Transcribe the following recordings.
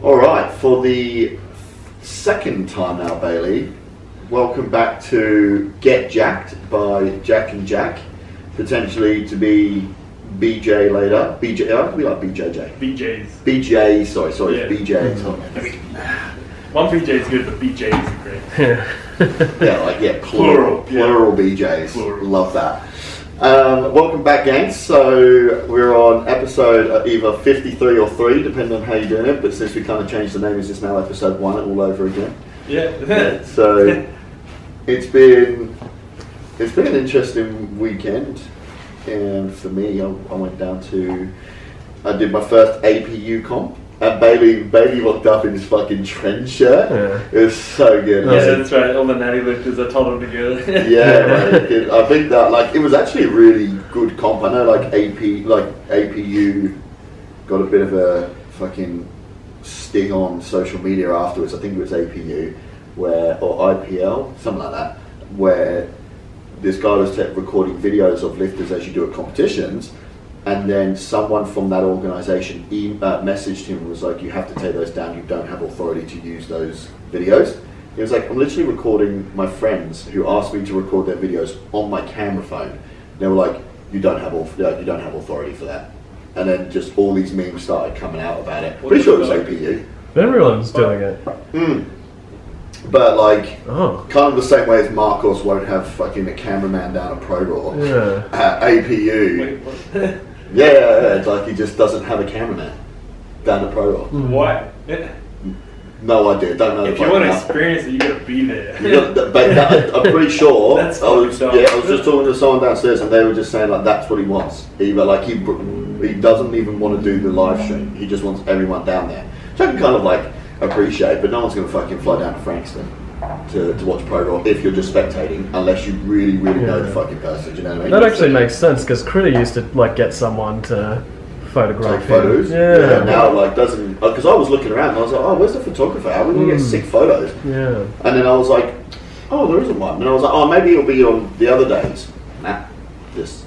Alright, for the second time now, Bailey, welcome back to Get Jacked by Jack and Jack, potentially to be BJ later. BJ, we like BJJ. BJs. BJ, sorry, Yeah. BJ. One BJ is good, but BJs are great. Plural BJs. Plural. Love that. Welcome back, gangs. So we're on episode either 53 or 3, depending on how you're doing it. But since we kind of changed the name, it's just now episode 1 all over again. Yeah. So it's been an interesting weekend, and for me, I went down to. I did my first APU comp. And Bailey looked up in his fucking trend shirt. Yeah. It was so good. Yeah, that's right. All the natty lifters, I told them to go. Yeah, I think that it was actually a really good comp. I know APU got a bit of a fucking sting on social media afterwards. I think it was APU or IPL, something like that, where this guy was recording videos of lifters as you do at competitions. And then someone from that organisation messaged him and was like, you have to take those down, you don't have authority to use those videos. He was like, I'm literally recording my friends who asked me to record their videos on my camera phone. They were like, you don't have authority for that. And then just all these memes started coming out about it. Pretty sure it was APU. Everyone's doing it. But kind of the same way as Marcos won't have fucking a cameraman down a Pro Raw. Yeah. APU. Wait, what? Yeah, it's like he just doesn't have a cameraman down the Pro Raw. Why? No idea, don't know. If you want to experience it, you gotta be there. I'm pretty sure. That's I was just talking to someone downstairs, and they were just saying that's what he wants. He doesn't even want to do the live stream. He just wants everyone down there, which I can kind of appreciate. But no one's gonna fucking fly down to Frankston to watch Pro Raw if you're just spectating, unless you really know the fucking person. Do you know what I mean? That actually makes sense, because Critter used to get someone to photograph take photos. Yeah. Now doesn't, because I was looking around and I was like, oh, where's the photographer? How are we gonna get sick photos? Yeah. And then I was like, oh, there isn't one. And I was like, oh, maybe it'll be on the other days. Nah, just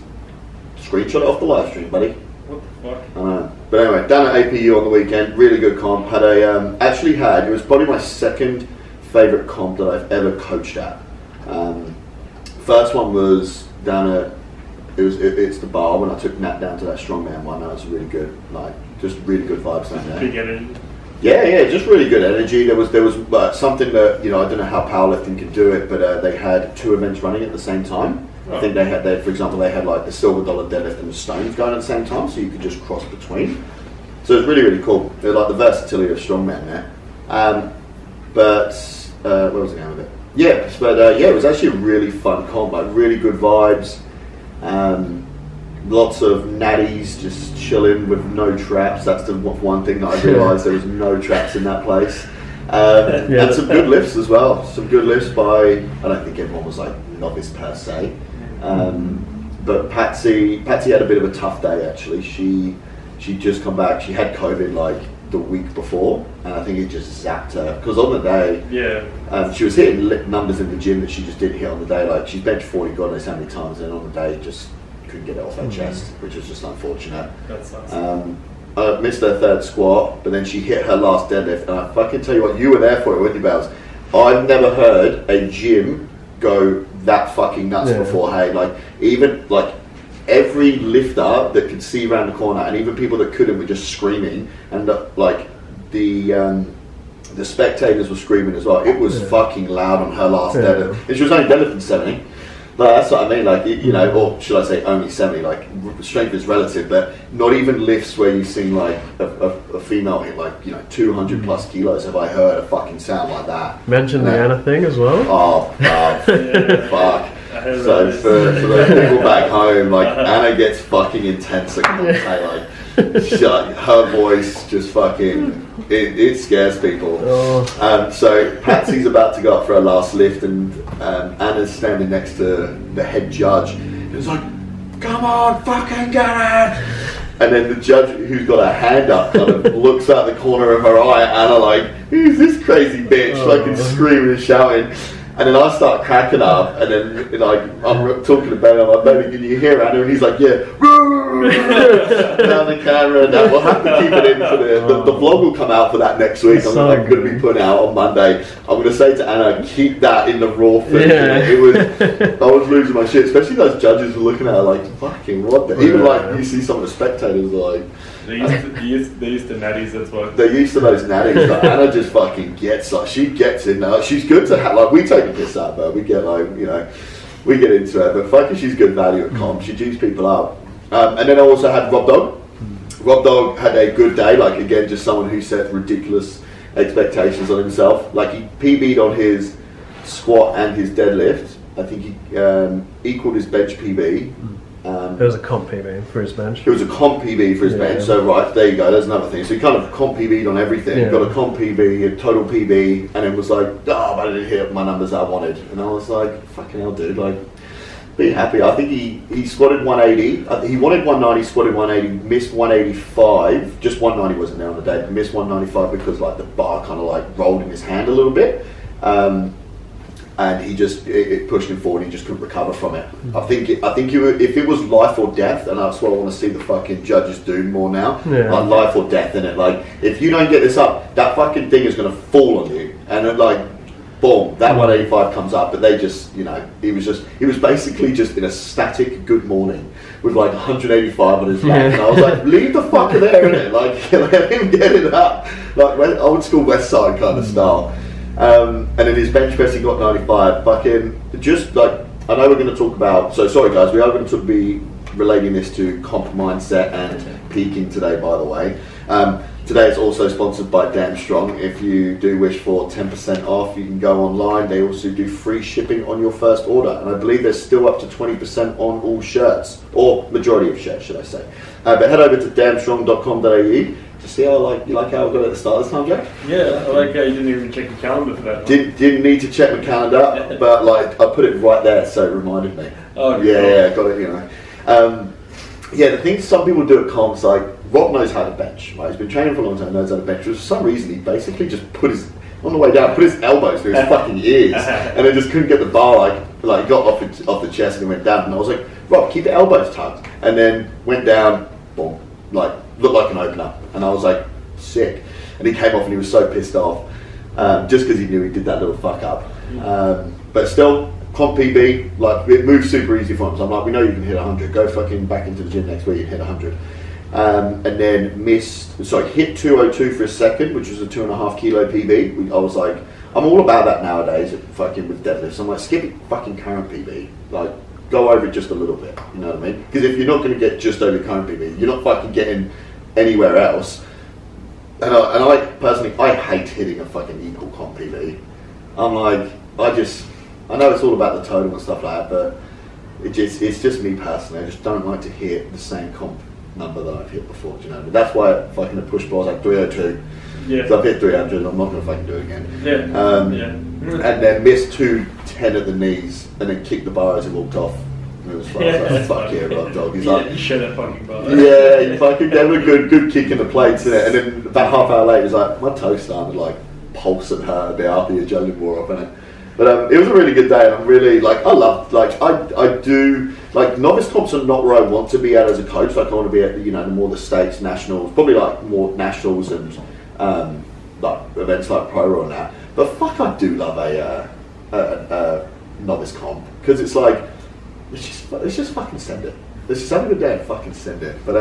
screenshot it off the live stream, buddy. What the fuck? I know. But anyway, down at APU on the weekend, really good comp. Had it was probably my second favourite comp that I've ever coached at. First one was down at, it's the bar when I took Nat down to that strongman one. That was really good, just really good vibes down there. Big energy. Yeah, just really good energy. There was something that, I don't know how powerlifting could do it, but they had 2 events running at the same time. I think for example, they had the silver dollar deadlift and the stones going at the same time, so you could just cross between. So it was really, really cool. It was the versatility of strongman there. But where was I going with it? It was actually a really fun comp, really good vibes. Lots of natties just chilling with no traps. That's the one thing that I realised, there was no traps in that place. And some good lifts as well. Some good lifts by, I don't think everyone was novice per se. But Patsy had a bit of a tough day actually. She'd just come back. She had COVID the week before, and I think it just zapped her. Because on the day, she was hitting numbers in the gym that she just didn't hit on the day. She's benched 40 god knows how many times, and on the day just couldn't get it off her chest, which was just unfortunate. That sucks. I missed her third squat, but then she hit her last deadlift, and I fucking tell you what, you were there for it, weren't you, Bells? I've never heard a gym go that fucking nuts before. Hey, even every lifter that could see around the corner, and even people that couldn't, were just screaming, and the spectators were screaming as well. It was fucking loud on her last deadlift, and she was only deadlifting 70. That's what I mean, or should I say only 70, strength is relative, but not even lifts where you've seen a female hit 200 plus kilos have I heard a fucking sound like that. Mention the Anna thing as well. Oh, fuck. So for those people back home, Anna gets fucking intense, her voice just fucking, it scares people. So Patsy's about to go up for her last lift, and Anna's standing next to the head judge. It's like, come on, fucking get it! And then the judge, who's got her hand up, kind of looks out the corner of her eye at Anna who's this crazy bitch? Screaming and shouting. And then I start cracking up, and then like I'm talking to Ben, I'm like, baby, can you hear Anna? And he's like, yeah, down the camera, and that. We'll have to keep it in for the vlog will come out for that next week. I'm going to be putting out on Monday. I'm going to say to Anna, keep that in the raw footage. Yeah. I was losing my shit, especially those judges were looking at her like, fucking what the, even like you see some of the spectators are like, they're used to natties, that's why. They're used to those natties. Like, Anna just fucking gets, like, she gets in there. She's good to have, like, we take a piss out of her. We get, like, you know, we get into her. But fucking she's good value at comp. She juices people up. And then I also had Rob Dog. Rob Dog had a good day. Like, again, just someone who set ridiculous expectations on himself. Like, he PB'd on his squat and his deadlift. I think he equaled his bench PB. It was a comp PB for his bench. It was a comp PB for his bench. So right, there you go. There's another thing. So he kind of comp PB'd on everything. Yeah. Got a comp PB, a total PB, and then was like, oh, but I didn't hit my numbers I wanted. And I was like, fucking hell, dude. Like, be happy. I think he squatted 180. He wanted 190, squatted 180, missed 185. Just 190 wasn't there on the day. But missed 195 because like the bar kind of like rolled in his hand a little bit. And he just it pushed him forward. He just couldn't recover from it. I think if it was life or death, and that's what I want to see the fucking judges do more now. Yeah. Like life or death in it. Like if you don't get this up, that fucking thing is going to fall on you. And then like, boom, that 185 comes up. But they just, you know, he was basically just in a static good morning with like 185 on his back. And I was like, leave the fucker there, innit? Like let him get it up, like old school West Side kind of style. And then his bench press, he got 95. Fucking just like, I know we're going to talk about, so sorry guys, we are going to be relating this to comp mindset and peaking today, by the way. Today it's also sponsored by Damn Strong. If you do wish for 10% off, you can go online. They also do free shipping on your first order, and I believe there's still up to 20% on all shirts, or majority of shirts, should I say. But head over to damnstrong.com.au. See how you like how I got it at the start this time, Jack? Yeah, I like how you didn't even check your calendar for that. Didn't need to check my calendar, but like I put it right there, so it reminded me. Oh, yeah, got it. You know, yeah. The thing some people do at comps, like Rob knows how to bench. Right? He's been training for a long time, knows how to bench. For some reason, he basically just put his on the way down, put his elbows through his fucking ears, and then just couldn't get the bar. Like got off the chest and he went down. And I was like, Rob, keep the elbows tucked, and then went down, boom, like. Looked like an opener, and I was like, sick. And he came off and he was so pissed off, just because he knew he did that little fuck up. But still, comp PB, like it moves super easy for him. So I'm like, we know you can hit 100. Go fucking back into the gym next week and hit 100. And then hit 202 for a second, which was a 2.5 kilo PB. I was like, I'm all about that nowadays, fucking with deadlifts. I'm like, skip it, fucking current PB, like. Go over it just a little bit, you know what I mean? Because if you're not going to get just over current PB, you're not fucking getting anywhere else. And I personally, I hate hitting a fucking equal comp PB. I'm like, I know it's all about the total and stuff like that, but it's just me personally. I just don't like to hit the same comp number that I've hit before, do you know what I mean? That's why fucking the push bars like 302. Yeah. So I've hit 300, I'm not going to fucking do it again. Yeah. And then missed 210 at the knees, and then kicked the bar as he walked off. And it was fun. I was like, fuck yeah, Rob Dog. He's like, you should have fucking bar. Yeah, he fucking gave him a good kick in the plates, innit? And then about half hour later, he's like, my toe started like pulse and hurt a bit after your adrenaline wore off, innit? But it was a really good day, and I'm really like, I love, like, I do, like, novice comps are not where I want to be at as a coach. Like, I want to be at, you know, more the states, nationals, probably like more nationals and like events like Pro Raw and that. But fuck, I do love a novice comp, because it's like, let's just fucking send it. Let's just have a good day and fucking send it. But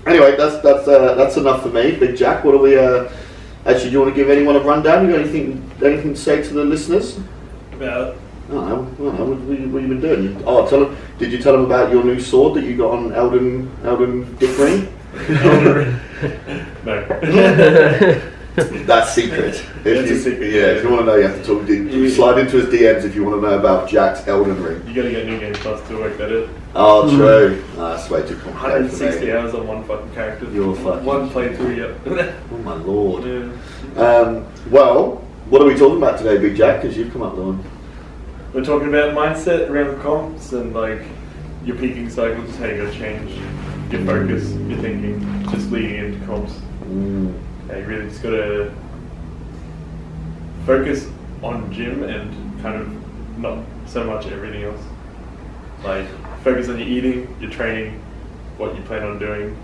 anyway, that's enough for me. Big Jack, what do we? Actually, do you want to give anyone a rundown? You got anything to say to the listeners? About? I don't know. What have you been doing? Oh, did you tell them about your new sword that you got on Elden Dick No. That's secret. It's a secret. Yeah, if you want to know, you have to talk. Slide into his DMs if you want to know about Jack's Elden Ring. You got to get New Game Plus to work that in. Oh, true. That's way too complicated. 160 hours on one fucking character. You're fucking. One playthrough, yep. Oh my lord. Yeah. Well, what are we talking about today, Big Jack? Because you've come up with one. We're talking about mindset around the comps and like your peaking cycle, just how you got to change your focus, your thinking, just leading into comps. Yeah, you really just got to focus on gym and kind of not so much everything else. Like, focus on your eating, your training, what you plan on doing.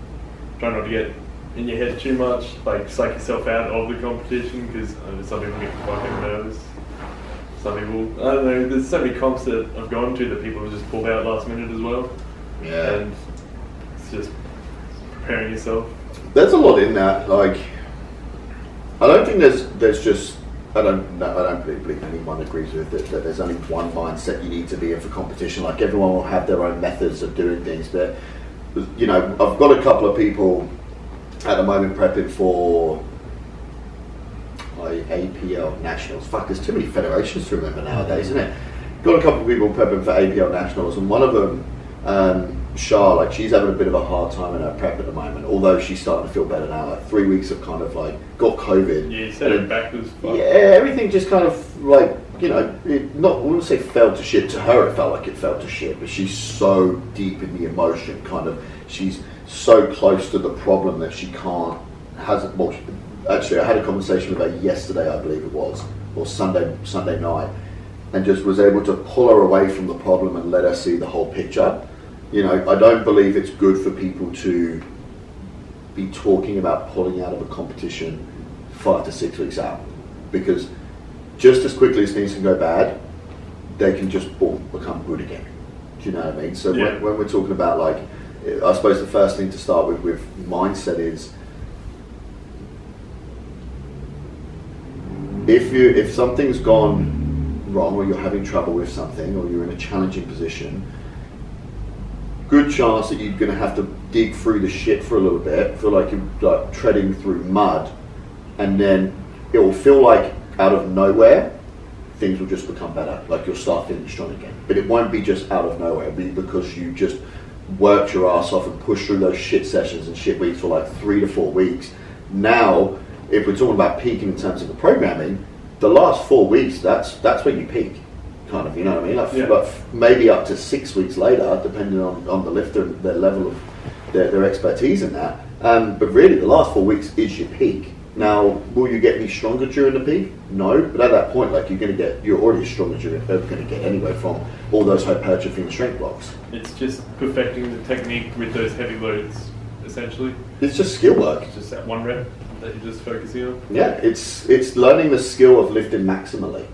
Try not to get in your head too much, like psych yourself out of the competition, because some people get fucking nervous. Some people, I don't know, there's so many comps that I've gone to that people have just pulled out last minute as well. Yeah. And it's just preparing yourself. There's a lot in that. Like, I don't think there's just, I don't believe anyone agrees with it, that there's only one mindset you need to be in for competition. Like, everyone will have their own methods of doing things, but, you know, I've got a couple of people at the moment prepping for APL Nationals. Fuck, there's too many federations to remember nowadays, isn't it? Got a couple of people prepping for APL Nationals, and one of them, Shah, like, she's having a bit of a hard time in her prep at the moment, although she's starting to feel better now. Like, 3 weeks of kind of like, got COVID. Yeah, you said it backwards. Yeah, everything just kind of like, you know, I wouldn't say fell to shit. To her, it felt like it fell to shit, but she's so deep in the emotion, kind of, she's so close to the problem that she can't, well, actually, I had a conversation with her yesterday, I believe it was, or Sunday night, and just was able to pull her away from the problem and let her see the whole picture. You know, I don't believe it's good for people to be talking about pulling out of a competition 5 to 6 weeks out, because just as quickly as things can go bad, they can just become good again. Do you know what I mean? So yeah. when we're talking about, like, I suppose the first thing to start with mindset is, if something's gone wrong, or you're having trouble with something, or you're in a challenging position, good chance that you're going to have to dig through the shit for a little bit, feel like you're like treading through mud, and then it will feel like out of nowhere things will just become better, like you'll start feeling strong again. But it won't be just out of nowhere, it'll be because you just worked your ass off and pushed through those shit sessions and shit weeks for like 3 to 4 weeks. Now, if we're talking about peaking in terms of the programming, the last 4 weeks, that's where you peak, kind of, you know what I mean? Like, but maybe up to 6 weeks later, depending on the lifter, their level of their expertise in that. But really, the last 4 weeks is your peak. Now, will you get any stronger during the peak? No, but at that point, like, you're already as strong as you're ever going to get anyway from all those hypertrophy and strength blocks. It's just perfecting the technique with those heavy loads, essentially. It's just skill work. It's just that one rep that you're just focusing on. Yeah, it's learning the skill of lifting maximally.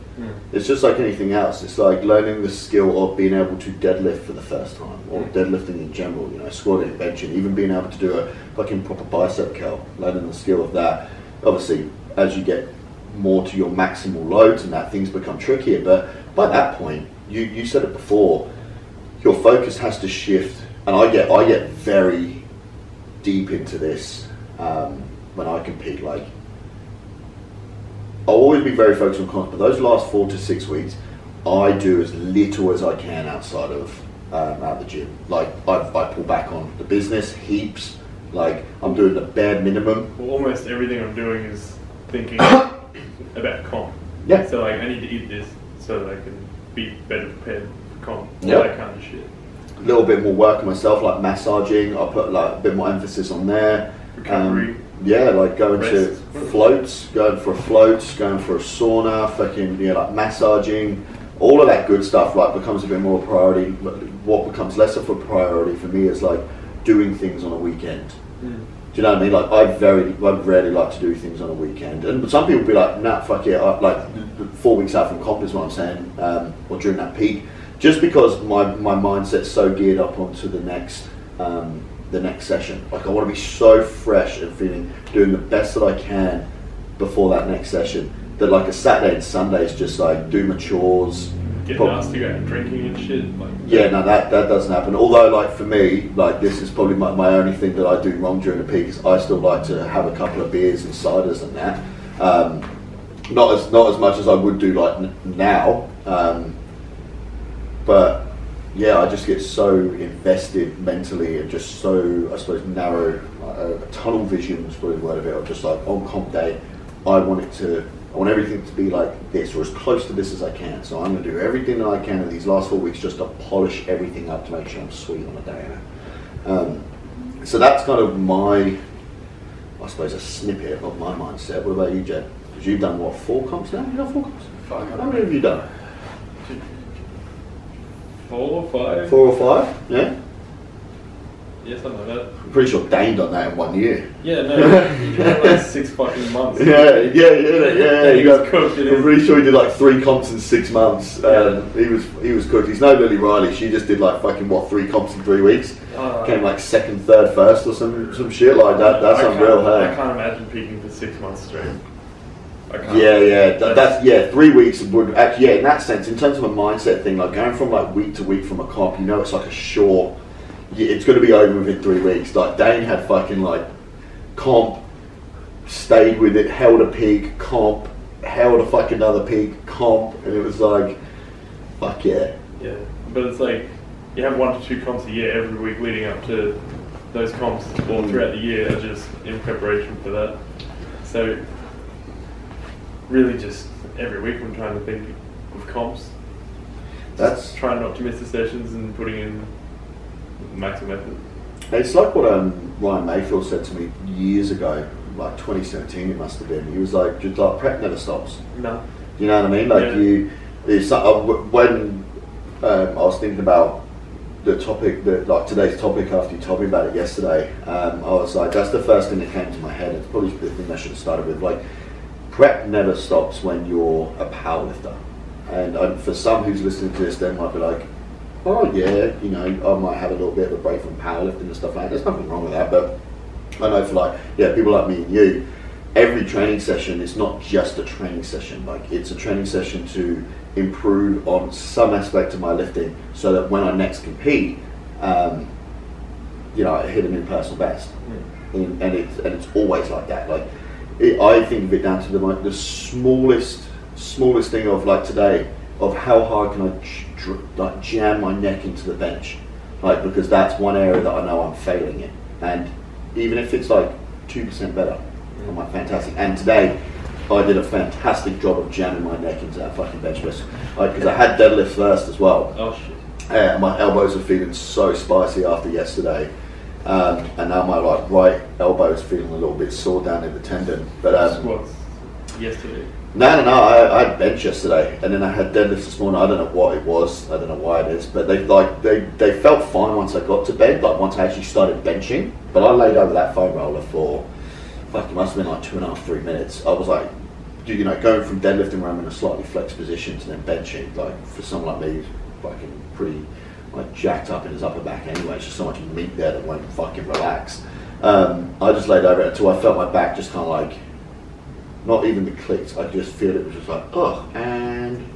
It's just like anything else. It's like learning the skill of being able to deadlift for the first time, or deadlifting in general, you know, squatting, benching, even being able to do a fucking proper bicep curl, learning the skill of that. Obviously, as you get more to your maximal loads and that, things become trickier, but by that point, you said it before, your focus has to shift, and I get very deep into this when I compete. Like, I'll always be very focused on comp, but those last 4 to 6 weeks, I do as little as I can outside of out the gym. Like, I pull back on the business heaps. Like, I'm doing the bare minimum. Well, almost everything I'm doing is thinking about comp. Yeah. So, like, I need to eat this so that I can be better prepared for comp. All Yeah. that kind of shit. A little bit more work on myself, like massaging. I put like a bit more emphasis on there. Recovery. Yeah, like going to Rest. floats, going for floats, going for a sauna, fucking, yeah, like massaging, all of that good stuff, like, becomes a bit more a priority. What becomes less of a priority for me is like doing things on a weekend. Do you know what I mean? Like, I rarely like to do things on a weekend, and some people be like, nah, fuck yeah, like 4 weeks out from comp is what I'm saying, or during that peak, just because my mindset's so geared up onto the next session. Like, I want to be so fresh and feeling, doing the best that I can before that next session, that like a Saturday and Sunday is just like do my chores. Getting asked to go out drinking and shit. Like, yeah, no, that doesn't happen. Although, like, for me, like, this is probably my only thing that I do wrong during the peak, is I still like to have a couple of beers and ciders and that. Not as much as I would do like now. But yeah, I just get so invested mentally and just so, I suppose, narrow, tunnel vision is probably the word of it. I'm just like, on comp day, I want everything to be like this, or as close to this as I can. So I'm going to do everything that I can in these last 4 weeks just to polish everything up to make sure I'm sweet on a day. So that's kind of my, I suppose, a snippet of my mindset. What about you, Jed? Because you've done, what, 4 comps now? You've done 4 comps? 5. How many have you done? 4 or 5. 4 or 5, yeah? Yeah, something like that. I'm pretty sure Dane done that in 1 year. Yeah, no, you had like 6 fucking months. Yeah. He was cooked. I'm pretty sure he did like 3 comps in 6 months. Yeah. He was cooked. He's no Lily Riley. She just did like fucking 3 comps in 3 weeks. Came like 2nd, 3rd, 1st or some shit like that. That's unreal, hey? I can't imagine peaking for 6 months straight. That's 3 weeks would actually, in that sense, in terms of a mindset thing, like going from like week to week from a comp, it's like a short. It's going to be over within 3 weeks. Like Dane had fucking like comp, stayed with it, held a peak, comp, held a fucking another peak, comp, and it was like, fuck yeah. Yeah, but it's like you have 1 to 2 comps a year every week leading up to those comps all throughout the year are just in preparation for that. So really just every week I'm trying to think of comps. That's trying not to miss the sessions and putting in maximum effort. It's like what Ryan Mayfield said to me years ago, like 2017 it must have been. He was like, just like prep never stops. No. You know what I mean? Like when I was thinking about the topic, like today's topic after you told me about it yesterday, I was like, that's the first thing that came to my head. It's probably the thing I should have started with. Like, prep never stops when you're a powerlifter. And for some who's listening to this, they might be like, oh yeah, I might have a little bit of a break from powerlifting and stuff like that. There's nothing wrong with that, but I know for people like me and you, every training session is not just a training session. Like, it's a training session to improve on some aspect of my lifting so that when I next compete, I hit an in-personal best. And it's always like that. Like, I think of it down to the smallest thing of like today, of how hard can I jam my neck into the bench, like, because that's one area that I know I'm failing in, and even if it's like 2% better, I'm like, fantastic. And today I did a fantastic job of jamming my neck into that fucking bench press, because I had deadlift first as well. Oh shit! My elbows are feeling so spicy after yesterday, and now my right elbow is feeling a little bit sore down in the tendon. But squats yesterday. No. I had bench yesterday, and then I had deadlifts this morning. I don't know what it was. I don't know why it is, but they felt fine once I got to bed. Like, once I actually started benching, but I laid over that foam roller for, it must have been like 2.5, 3 minutes. I was like, going from deadlifting where I'm in a slightly flexed position to then benching. Like, for someone like me, fucking pretty like jacked up in his upper back anyway. It's just so much meat there that won't fucking relax. I just laid over it until I felt my back just kind of like. Not even the clicks, I just feel it was just like, and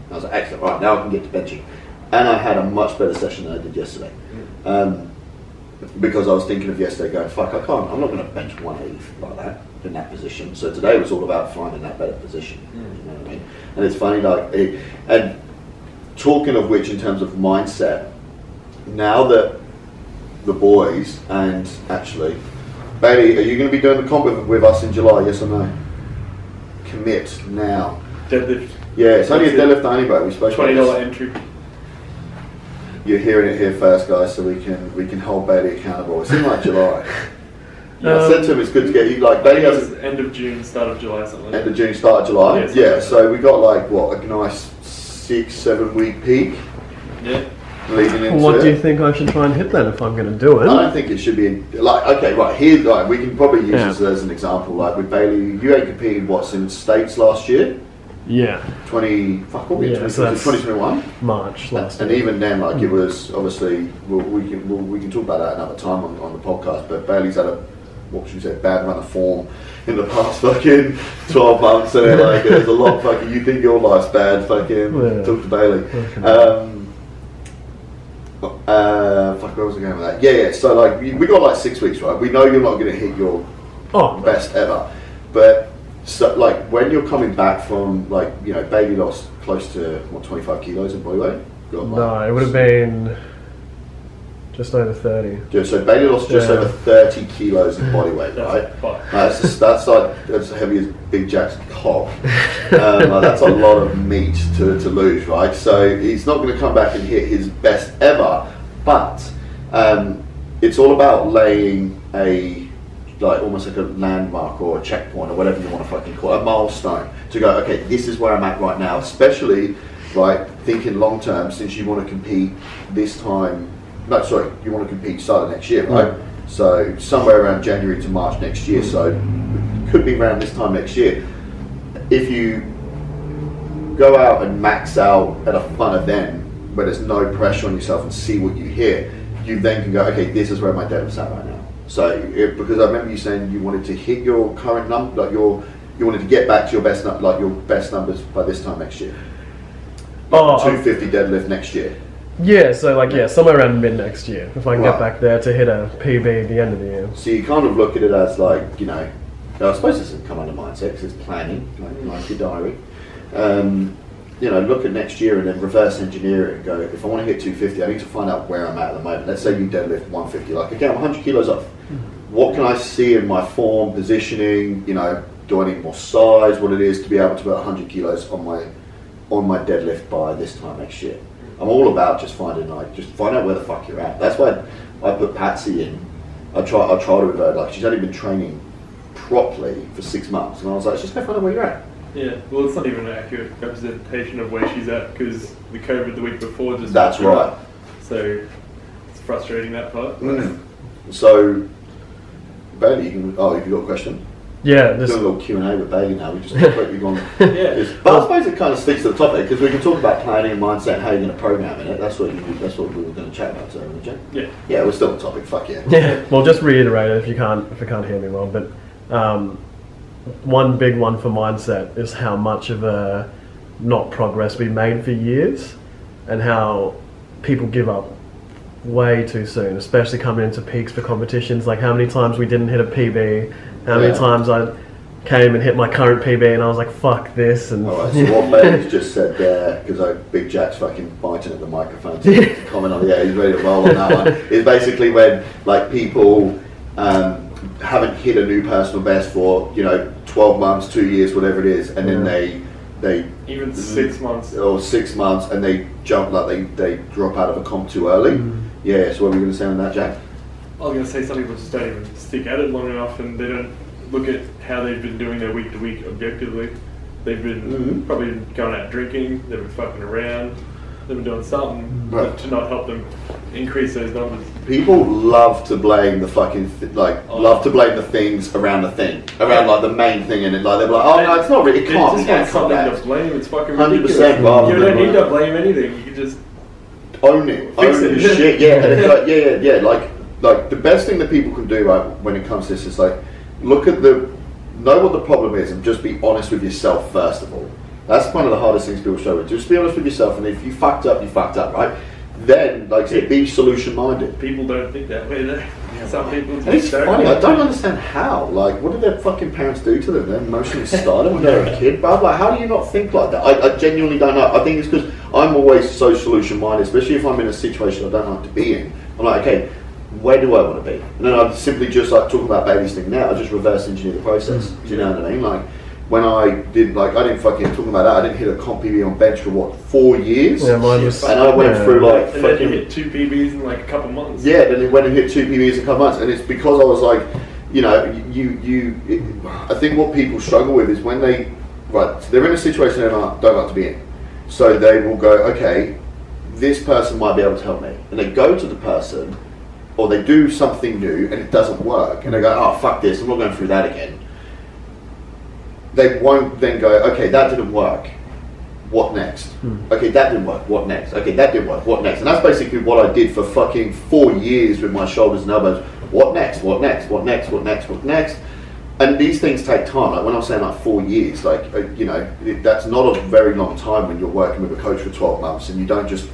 I was like, excellent, right, now I can get to benching. And I had a much better session than I did yesterday. Because I was thinking of yesterday going, I'm not going to bench 180 like that, in that position. So today was all about finding that better position, you know what I mean? And it's funny, and talking of which, in terms of mindset, now that the boys, and actually, Bailey, are you going to be doing the comp with us in July, yes or no? Commit now. Deadlift. Yeah, it's only a deadlift only, bro. We spoke $20 entry. You're hearing it here first, guys, so we can hold Bailey accountable. It's in like July. I said to him, it's good to get you, like, Bailey has end of June, start of July, something. End of June, start of July. Yeah, so we got like a nice 6-7 week peak. Yeah. Leading into what do you think I should try and hit then if I'm going to do it? I don't think it should be here. Like, we can probably use this as an example. Like, with Bailey, you ain't competed in States last year. Yeah. 2021 March last year. And even then, like, it was obviously we can talk about that another time on the podcast. But Bailey's had a bad run of form in the past fucking 12 months, and there's a lot fucking. You think your life's bad? Fucking talk to Bailey. Okay. Where was I going with that? Yeah. So like we got like 6 weeks, right? We know you're not going to hit your best ever, but so like when you're coming back from Bailey lost close to 25 kilos in body weight. No, it would have been just over 30. Yeah, so Bailey lost just over 30 kilos in body weight, right? That's as heavy as Big Jack's cock. That's a lot of meat to lose, right? So he's not going to come back and hit his best ever, but it's all about laying almost like a landmark or a checkpoint or whatever you want to fucking call it, a milestone to go, okay, this is where I'm at right now, especially right? Thinking long term, since you want to compete this time. No, sorry, you want to compete start of next year, right? So somewhere around January to March next year. So it could be around this time next year. If you go out and max out at a fun event where there's no pressure on yourself and see what you hit, you then can go, okay, this is where my deadlift's at right now. So because I remember you saying you wanted to hit your current number, like you wanted to get back to your best numbers by this time next year. 250 deadlift next year. Yeah, so somewhere around mid next year, if I can get back there to hit a PB at the end of the year. So you kind of look at it as like, I suppose this has come under mindset because it's planning, like your diary. Look at next year and then reverse engineer it and go, if I want to hit 250, I need to find out where I'm at the moment. Let's say you deadlift 150, like, okay, I'm 100 kilos off. What can I see in my form, positioning, do I need more size, what it is to be able to put 100 kilos on my deadlift by this time next year. I'm all about just find out where the fuck you're at. That's why I put Patsy in. I tried with her, like, she's only been training properly for 6 months, and I was like, just go find out where you're at. Yeah, well, it's not even an accurate representation of where she's at because the COVID the week before just... That's right. So it's frustrating, that part. So, Bailey, if you've got a question. Yeah, doing a little Q&A with Bailey now. We just completely gone. But I suppose it kind of sticks to the topic because we can talk about planning and mindset and how you're going to program in it. That's what we were going to chat about, weren't we, Yeah. Yeah, we're still on topic. Fuck yeah. Yeah. Well, just reiterate it if you can't hear me well. But one big one for mindset is how much of a not progress we made for years, and how people give up way too soon, especially coming into peaks for competitions. Like how many times we didn't hit a PB. How many times I came and hit my current PB and I was like, fuck this. And alright, so what Bailey's just said there, because Big Jack's fucking biting at the microphone to comment on he's ready to roll on that one, is basically when like people haven't hit a new personal best for 12 months, 2 years, whatever it is, and then they even 6 months or 6 months and they jump, like they drop out of a comp too early. Yeah, so what were you going to say on that, Jack? I was going to say some people just don't even stick at it long enough and they don't look at how they've been doing their week to week objectively. They've been probably going out drinking, they've been fucking around, they've been doing something to not help them increase those numbers. People love to blame the fucking love to blame the things around the thing, around like the main thing in it. Like they're like, oh no, it's not really. It can't be. It's something to blame. It's fucking 100%. ridiculous. You don't need to blame anything. You can just own it. Own the shit. Yeah, and it's like, Like the best thing that people can do, right, when it comes to this is like know what the problem is and just be honest with yourself first of all. That's one of the hardest things people struggle with. Just be honest with yourself, and if you fucked up, you fucked up, right? Then, like I said, be solution minded. People don't think that way though. Yeah, some people just it's funny, I don't understand how. Like, what did their fucking parents do to them? They emotionally started when they were a kid, bro. Like, how do you not think like that? I genuinely don't know. I think it's because I'm always so solution minded, especially if I'm in a situation I don't like to be in. I'm like, okay, where do I want to be? And then I simply just like talking about Bailey's thing now. I just reverse engineer the process. Do you know what I mean? Like when I didn't fucking talking about that. I didn't hit a comp PB on bench for 4 years. Yeah, mine was. And I went through like and then you hit 2 PBs in like a couple months. Yeah, then it went and hit 2 PBs in a couple months, and it's because I was like, I think what people struggle with is when they're in a situation they don't like to be in, so they will go, okay, this person might be able to help me, and they go to the person. Or they do something new and it doesn't work, and they go, oh fuck this, I'm not going through that again. They won't then go, okay, that didn't work, what next? Okay, that didn't work, what next? Okay, that didn't work, what next? And that's basically what I did for fucking 4 years with my shoulders and elbows. What next? What next? What next? What next? What next? And these things take time. Like when I'm saying like 4 years, that's not a very long time when you're working with a coach for 12 months and you don't just,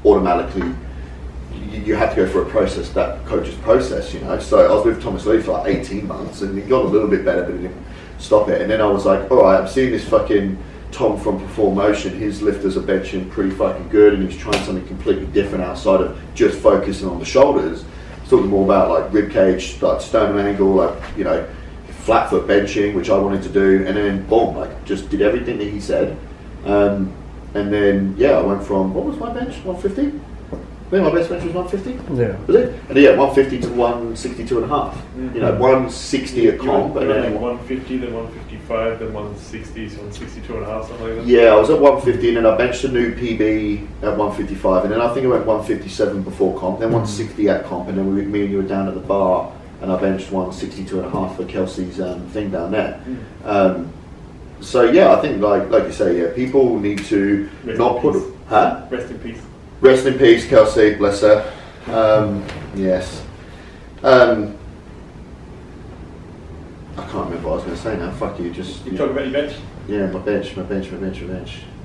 automatically. You had to go through a process, that coach's process, So I was with Thomas Lee for like 18 months and it got a little bit better, but it didn't stop it. And then I was like, all right, I'm seeing this fucking Tom from Perform Motion. His lifters are benching pretty fucking good, and he's trying something completely different outside of just focusing on the shoulders. He's talking more about like rib cage, like sternum angle, flat foot benching, which I wanted to do. And then boom, just did everything that he said. And then I went from, what was my bench? 150. I think my best bench was 150. Yeah. Was it? And yeah, 150 to 162 and a half. You know, 160 a comp, and then 150, then 155, then 160, so 162 and a half, something like that. Yeah, I was at 150, and then I benched a new PB at 155, and then I think I went 157 before comp, then 160 at comp, and then me and you were down at the bar, and I benched 162 and a half for Kelsey's thing down there. So yeah, I think like you say, yeah, people need to not put. Huh? Rest in peace. Rest in peace, Kelsey, bless her. Yes. I can't remember what I was going to say now. Fuck you, just... You talk about your bench? Yeah, my bench.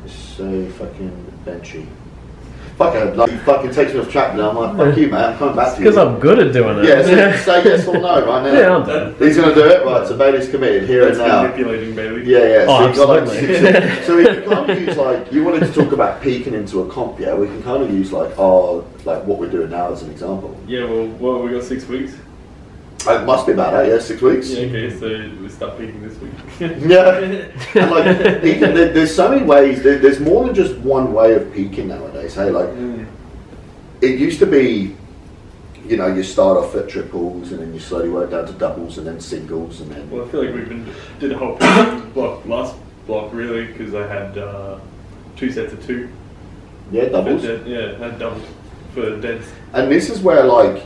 It's so fucking benchy. Fuck it, like, fucking takes me off track now. I'm like, fuck you, man, I'm coming back to you. Because I'm good at doing it. Yeah, so say yes or no right now. Yeah, I'm done. He's going to do it? Right, so Bailey's committed here and now. Manipulating Bailey. Yeah. Oh, So, you've got, like, absolutely. so we can kind of use, like, you wanted to talk about peaking into a comp, yeah? We can kind of use, like, like what we're doing now as an example. Yeah, well, we got 6 weeks. It must be about that, yeah, 6 weeks. Yeah, okay, so we start peaking this week. Yeah, and like peaking, there's so many ways. There's more than just one way of peaking nowadays. Hey, like it used to be, you know, you start off at triples and then you slowly work down to doubles and then singles and then. Well, I feel like did a whole last block really because I had 2 sets of 2. Yeah, doubles. Yeah, I had doubles for deads. And this is where like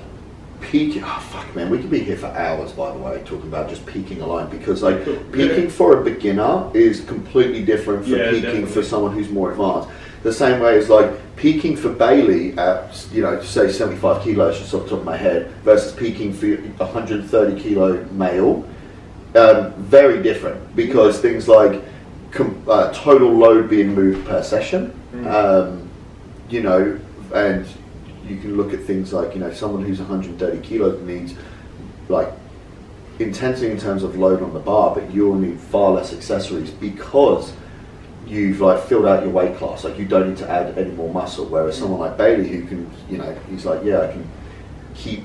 peaking. Oh fuck, man, we could be here for hours. By the way, talking about just peaking alone because like peaking for a beginner is completely different from peaking definitely. for someone who's more advanced. The same way as like peaking for Bailey at, you know, say 75 kilos just off the top of my head versus peaking for 130 kilo male, very different because things like total load being moved per session, you know, and you can look at things like, you know, someone who's 130 kilos needs like intensity in terms of load on the bar, but you'll need far less accessories because you've like filled out your weight class. Like you don't need to add any more muscle. Whereas someone like Bailey, who can, you know, he's like, yeah, I can keep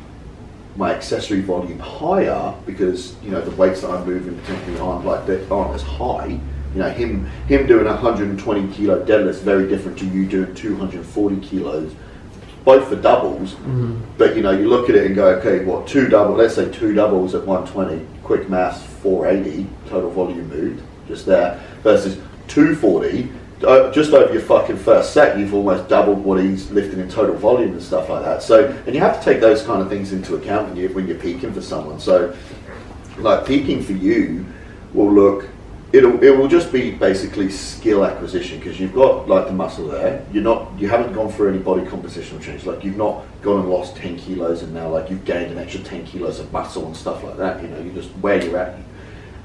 my accessory volume higher because, you know, the weights that I'm moving potentially aren't as high. You know, him doing 120 kilo deadlift is very different to you doing 240 kilos. Both for doubles, but you know, you look at it and go, okay, what, let's say two doubles at 120, quick maths, 480 total volume moved, just there, versus 240, just over your fucking first set, you've almost doubled what he's lifting in total volume and stuff like that. So, and you have to take those kind of things into account when you're peaking for someone. So, like peaking for you will look, it will just be basically skill acquisition because you've got like the muscle there. You haven't gone through any body compositional change. Like you've not gone and lost 10 kilos and now like you've gained an extra 10 kilos of muscle and stuff like that. You know, you're just where you're at,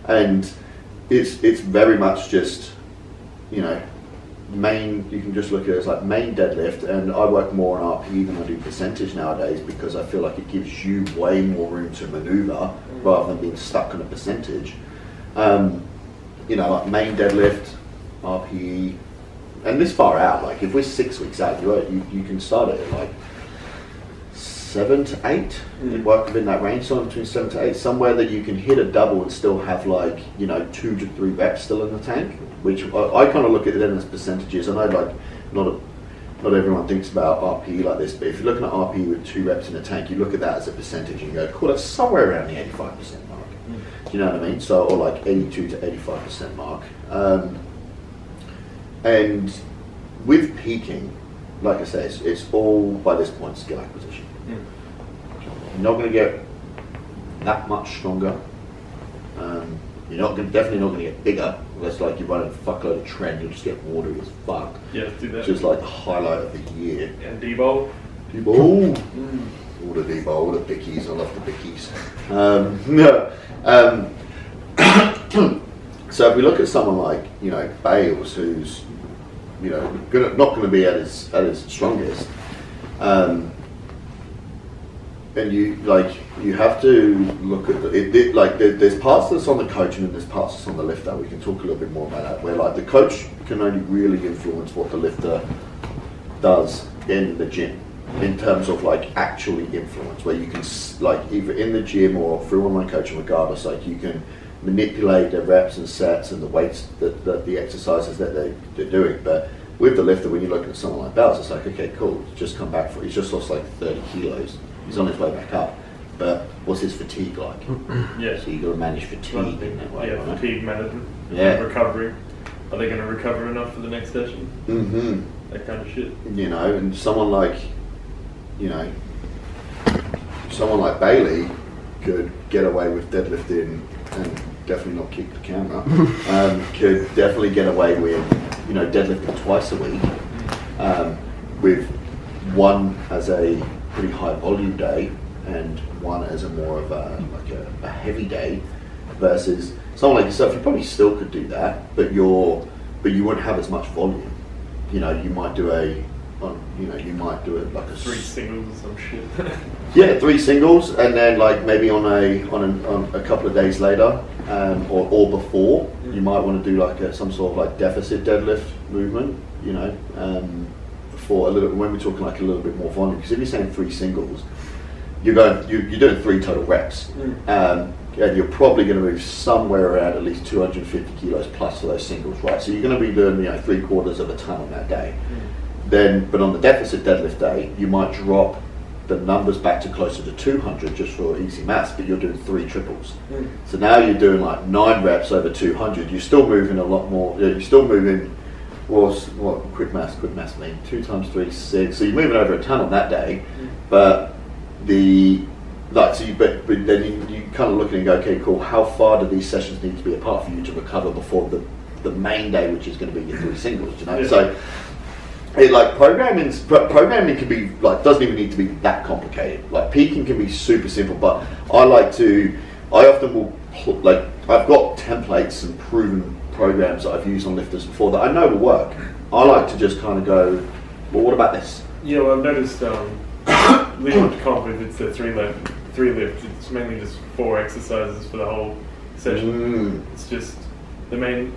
and it's very much just, you know, you can just look at it as like main deadlift, and I work more on RP than I do percentage nowadays because I feel like it gives you way more room to maneuver rather than being stuck on a percentage. You know, like main deadlift, RPE, and this far out, like if we're 6 weeks out, you can start it at like 7 to 8, work within that range, somewhere between 7 to 8, somewhere that you can hit a double and still have like, you know, 2 to 3 reps still in the tank, which I kind of look at it then as percentages. I know like not everyone thinks about RPE like this, but if you're looking at RPE with 2 reps in the tank, you look at that as a percentage and you go, cool, that's somewhere around the 85% mark. Do you know what I mean? So, or like 82 to 85% mark. And with peaking, like I say, it's all by this point skill acquisition. You're not going to get that much stronger. You're definitely not going to get bigger. That's like you're running a fuckload of trend, you'll just get watery as fuck. Yeah, let's do that. Just like the highlight of the year. And D-bowl. D-bowl. All the D-bowl, all the bickies. I love the bickies. So if we look at someone like, you know, Bales, who's, you know, not going to be at his strongest, and you have to look at there's parts that's on the coach and then there's parts that's on the lifter. We can talk a little bit more about that. Where like the coach can only really influence what the lifter does in the gym, in terms of like actually influence, where you can like either in the gym or through online coaching, regardless, like you can manipulate the reps and sets and the weights that the exercises that they're doing. But with the lifter, when you're looking at someone like Bells, it's like, okay, cool, he's just come back he's just lost like 30 kilos. He's on his way back up. But what's his fatigue like? Yeah. So you got to manage fatigue in that way. Yeah, right? fatigue management. Yeah. Recovery. Are they going to recover enough for the next session? Mm-hmm. That kind of shit. You know, and someone like Bailey could get away with deadlifting and definitely not kick the camera. Could definitely get away with, deadlifting twice a week, with one as a pretty high volume day and one as a more of a heavy day, versus someone like yourself. You probably still could do that, but you wouldn't have as much volume. You might do like a 3 singles or some shit. Yeah, 3 singles, and then like maybe on a couple of days later, or before, you might want to do like some sort of like deficit deadlift movement. For a little, when we're talking like a little bit more volume, because if you're saying 3 singles, you're doing 3 total reps, and you're probably going to move somewhere around at least 250 kilos plus for those singles, right? So you're going to be doing 3/4 of a ton on that day. Then, but on the deficit deadlift day, you might drop the numbers back to closer to 200 just for easy maths, but you're doing 3 triples. So now you're doing like 9 reps over 200. You're still moving a lot more. You're still moving. What quick maths mean? 2 times 3 is 6. So you're moving over a ton on that day, but but then you kind of look at it and go, okay, cool. How far do these sessions need to be apart for you to recover before the main day, which is going to be your 3 singles? Yeah. So. Programming can be like, doesn't even need to be that complicated. Like peaking can be super simple, but I often will I've got templates and proven programs that I've used on lifters before that I know will work. I like to just kind of go, well, what about this? Yeah, well, I've noticed leading up to comp, if it's a 3 lift, it's mainly just 4 exercises for the whole session. It's just the main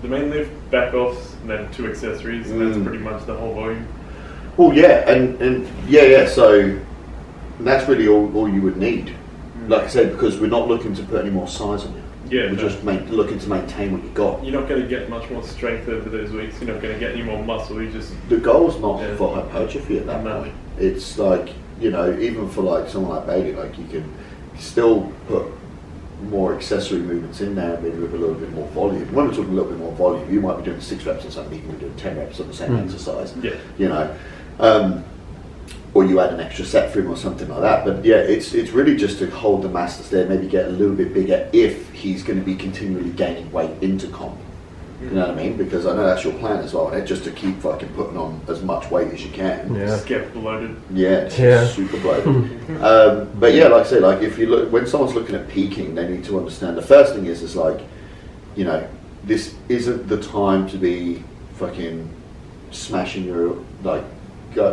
lift, back offs, and then 2 accessories, and that's pretty much the whole volume. Well, yeah, and so that's really all you would need. Like I said, because we're not looking to put any more size on you. Yeah, we're just looking to maintain what you got. You're not going to get much more strength over those weeks. You're not going to get any more muscle. The goal's not for hypertrophy at that point. It's like, even for like someone like Bailey, like you can still put more accessory movements in there, maybe with a little bit more volume. When we're talking a little bit more volume, you might be doing 6 reps on something, you can be doing 10 reps on the same exercise. Yeah. Or you add an extra set for him or something like that. But yeah, it's really just to hold the mass that's there, maybe get a little bit bigger if he's going to be continually gaining weight into comp. You know what I mean? Because I know that's your plan as well, right? Just to keep fucking putting on as much weight as you can. Yeah. Just get bloated. Yeah, super bloated. But yeah, like I say, like if you look, when someone's looking at peaking, they need to understand the first thing is like, this isn't the time to be fucking smashing your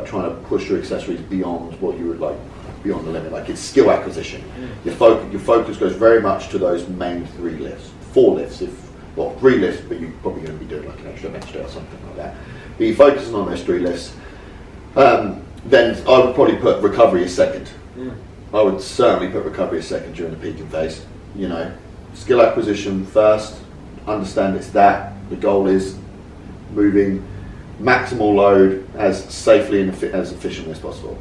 trying to push your accessories beyond what you would like, beyond the limit. Like it's skill acquisition. Your focus goes very much to those main 3 lifts, 4 lifts, 3 lifts, but you're probably going to be doing like an extra bench day or something like that. But you're focusing on those 3 lifts. Then I would probably put recovery as second. I would certainly put recovery as second during the peaking phase. Skill acquisition first. Understand it's that. The goal is moving maximal load as safely and as efficiently as possible.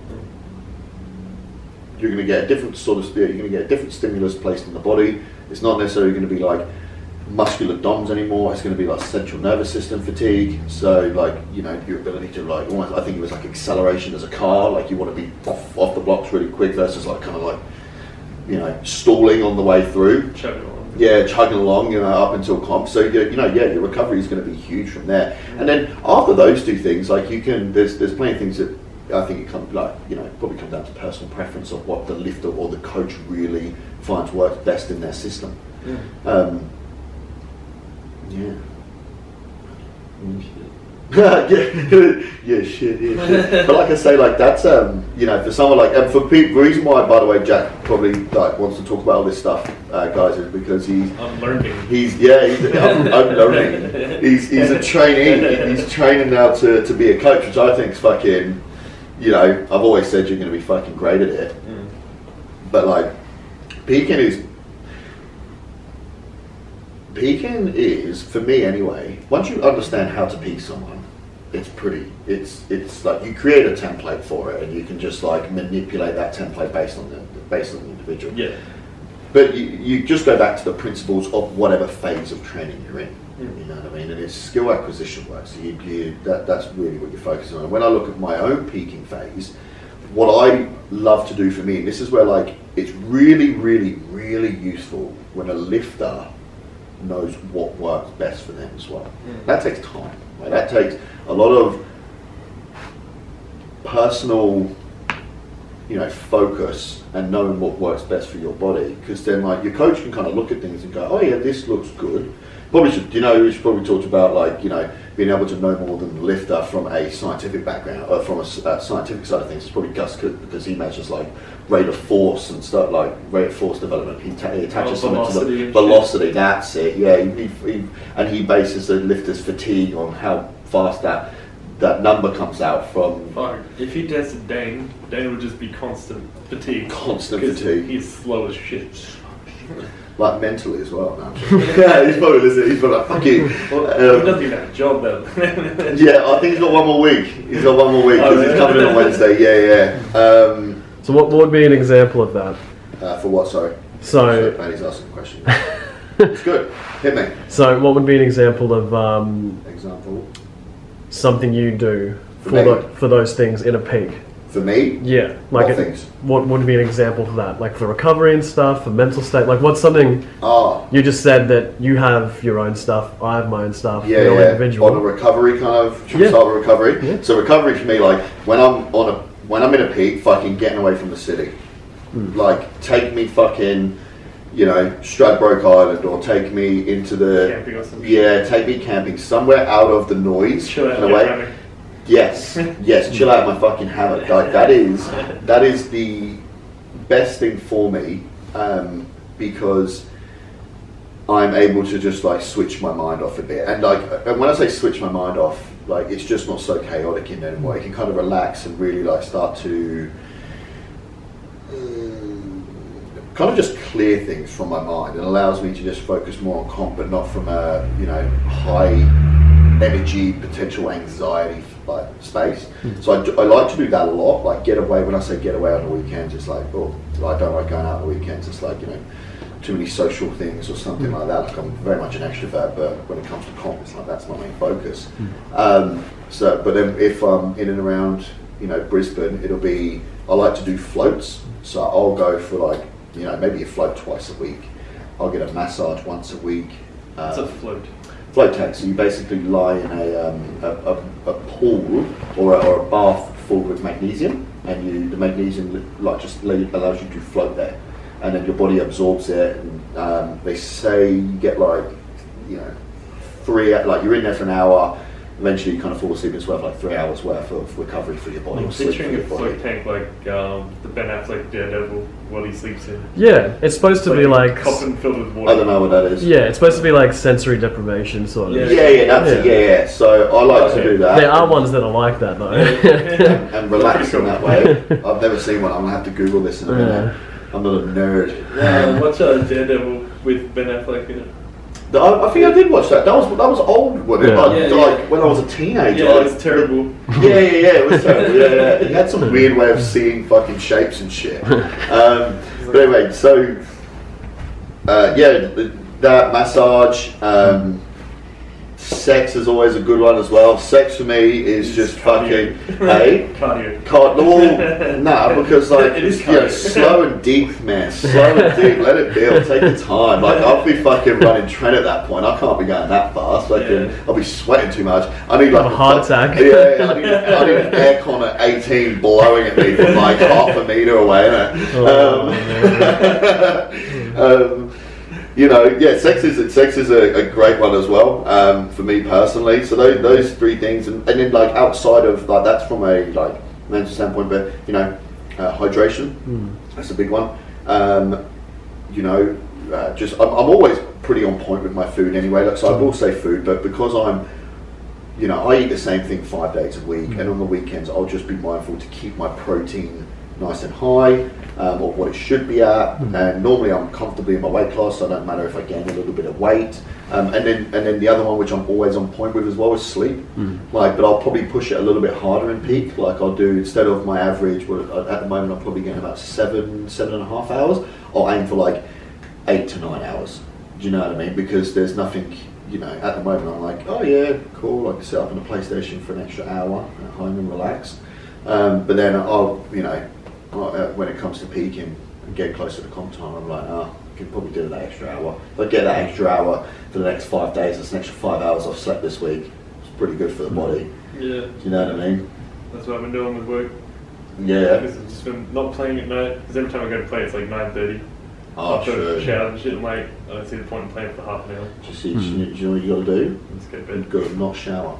You're going to get a different stimulus placed in the body. It's not necessarily going to be like muscular DOMs anymore. It's going to be like central nervous system fatigue. So like, your ability to like almost, I think it was like acceleration as a car. Like you want to be off the blocks really quick versus like kind of like, stalling on the way through. Chugging along, up until comp. So your recovery is going to be huge from there. And then after those 2 things, like there's plenty of things that I think it comes probably comes down to personal preference of what the lifter or the coach really finds works best in their system. Shit. But like I say, like that's for someone like for people, the reason why, by the way, Jack probably like wants to talk about all this stuff, guys, is because I'm learning. I'm learning. He's a trainee. He's training now to be a coach, which I think is fucking. I've always said you're going to be fucking great at it, but like peaking is, for me anyway, once you understand how to peak someone, it's like you create a template for it, and you can just like manipulate that template based on the individual. Yeah. But you just go back to the principles of whatever phase of training you're in. You know what I mean? And it's skill acquisition work. So that's really what you're focusing on. And when I look at my own peaking phase, what I love to do for me, and this is where like it's really, really, really useful when a lifter knows what works best for them as well. That takes time. Right? That takes a lot of personal, focus and knowing what works best for your body. Because then, like, your coach can kind of look at things and go, "Oh yeah, this looks good." Probably should, we should probably talk about like, being able to know more than the lifter from a scientific background, or from a scientific side of things. It's probably Gus Cook, because he measures like rate of force and stuff, like rate of force development. He attaches something to the velocity. That's it. Yeah, and he bases the lifter's fatigue on how fast that number comes out from. Fuck. If he tested Dane would just be constant fatigue. Constant fatigue. He's slow as shit. Like mentally as well. No, yeah, he's probably listening. He's probably like, fuck you. Well, he doesn't even have a job though. Yeah, I think he's got one more week. He's got one more week because he's coming in on Wednesday. Yeah. So what would be an example of that? For what? Sorry. So Paddy's asking a question. It's good. Hit me. So what would be an example of Example. something you do For for those things in a peak? For me? Yeah, like What things? What would be an example for that? Like for recovery and stuff, for mental state. Like what's something? You just said that you have your own stuff. I have my own stuff. Yeah, you're yeah. individual. On a recovery kind of. Should we start with recovery? Yeah. So recovery for me, like when I'm in a peak, fucking getting away from the city. Like take me fucking, Stradbroke Island, or take me into the Camping or something. Yeah, take me camping somewhere out of the noise. Chill out in a in way. your hammock. Yes, chill out my fucking hammock. Like that is the best thing for me, because I'm able to just like switch my mind off a bit. And and when I say switch my mind off, like it's just not so chaotic in there anymore. I can kind of relax and really like start to kind of just clear things from my mind. It allows me to just focus more on comp, but not from a high energy, potential anxiety like space. So I like to do that a lot. Like get away. When I say get away on the weekends, it's like, I don't like going out on the weekends. It's like too many social things or something like that. Like I'm very much an extrovert, but when it comes to comp, it's like that's my main focus. But then if I'm in and around Brisbane, it'll be, I like to do floats. So I'll go for like maybe a float twice a week. I'll get a massage once a week. It's a float. Float tank. So you basically lie in a pool or a bath filled with magnesium, and the magnesium just allows you to float there, and then your body absorbs it. And they say you get like 3, like you're in there for an hour. Eventually, you kind of fall asleep. It's worth like 3 hours worth of recovery for your body. I'm picturing a float tank like the Ben Affleck Daredevil, what he sleeps in. Yeah, it's supposed to be like coffin filled with water. I don't know what that is. Yeah, it's supposed to be like sensory deprivation sort of. Yeah, that's it. Yeah. So I like to do that. There are ones that are like that though. and relax in that way. I've never seen one. I'm gonna have to Google this in a minute. I'm not a nerd. Watch Daredevil with Ben Affleck in it. I think I did watch that. That was old, wasn't it? Like when I was a teenager. Yeah, it was terrible. Yeah, it was terrible. Yeah. He had some weird way of seeing fucking shapes and shit. But anyway, so that massage. Sex is always a good one as well. Sex for me is just cardio. Fucking cardio. Nah, because like it is cardio. Slow and deep, man. Slow and deep. Let it build. Take your time. Like I'll be fucking running Trent at that point. I can't be going that fast. I'll be sweating too much. I need like a heart attack. Yeah, I need an aircon at 18 blowing at me from like half a meter away. Sex is a great one as well, for me personally. So those 3 things, and then like outside of like that's from a like mental standpoint, but hydration, that's a big one. I'm always pretty on point with my food anyway. Like, so I will say food, but because I'm, I eat the same thing 5 days a week, and on the weekends I'll just be mindful to keep my protein nice and high, or what it should be at. And normally I'm comfortably in my weight class, so it don't matter if I gain a little bit of weight. And then the other one, which I'm always on point with as well, is sleep. Like, but I'll probably push it a little bit harder in peak. Like I'll do, instead of my average, at the moment I'm probably getting about 7.5 hours. I'll aim for like 8 to 9 hours. Do you know what I mean? Because there's nothing, you know, at the moment I'm like, oh yeah, cool, I can sit up on the PlayStation for an extra hour at home and relax. But then I'll, you know, when it comes to peaking and getting closer to comp time, I'm like, I could probably do that extra hour. If I get that extra hour for the next 5 days, that's an extra 5 hours I've slept this week. It's pretty good for the body. Yeah. Do you know what I mean? That's what I've been doing with work. Yeah. Because I've just been not playing at night, because every time I go to play it's like 9:30. Oh, I've got sure. to shower and shit, I'm like, I don't see the point in playing for half an hour. Do you know what you got to do? Let's go to bed. You've got to not shower.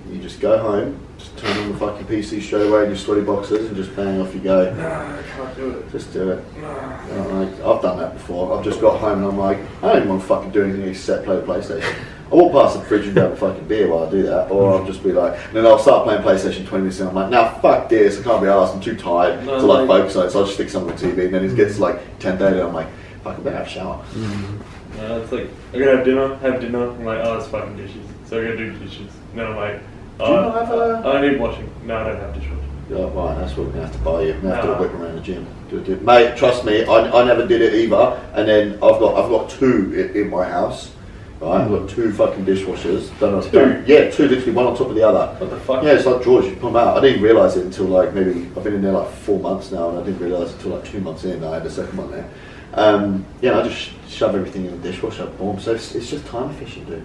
You just go home, just turn on the fucking PC straight away in your sweaty boxes and just bang off you go. Nah, I can't do it. Just do it. Nah. You know, like, I've done that before. I've just got home and I'm like, I don't even want to fucking do anything except play the PlayStation. I walk past the fridge and grab a fucking beer while I do that, or I'll just be like, and then I'll start playing PlayStation 20 minutes and I'm like, nah, fuck this, I can't be arsed, I'm too tired to like focus on it, so I'll just stick something on the TV, and then it gets like 10:30 and I'm like, fuck, I better have a shower. It's like, I'm gonna have dinner, I'm like, oh, it's fucking dishes. So I'm gonna do dishes. And then I'm like, Do you not have a... I need washing. No, I don't have dishwasher. Oh, right, that's what we're going to have to buy you. We're going to have to whip around the gym. Do it. Mate, trust me, I never did it either. And then I've got 2 in my house. Right, I've got 2 fucking dishwashers. Yeah, 2 literally, one on top of the other. What the fuck? Yeah, it's like drawers, you pull them out. I didn't realise it until like maybe, I've been in there like 4 months now, and I didn't realise it until like 2 months in, I had the second one there. Yeah, I just shove everything in the dishwasher, boom. So it's just time efficient, dude.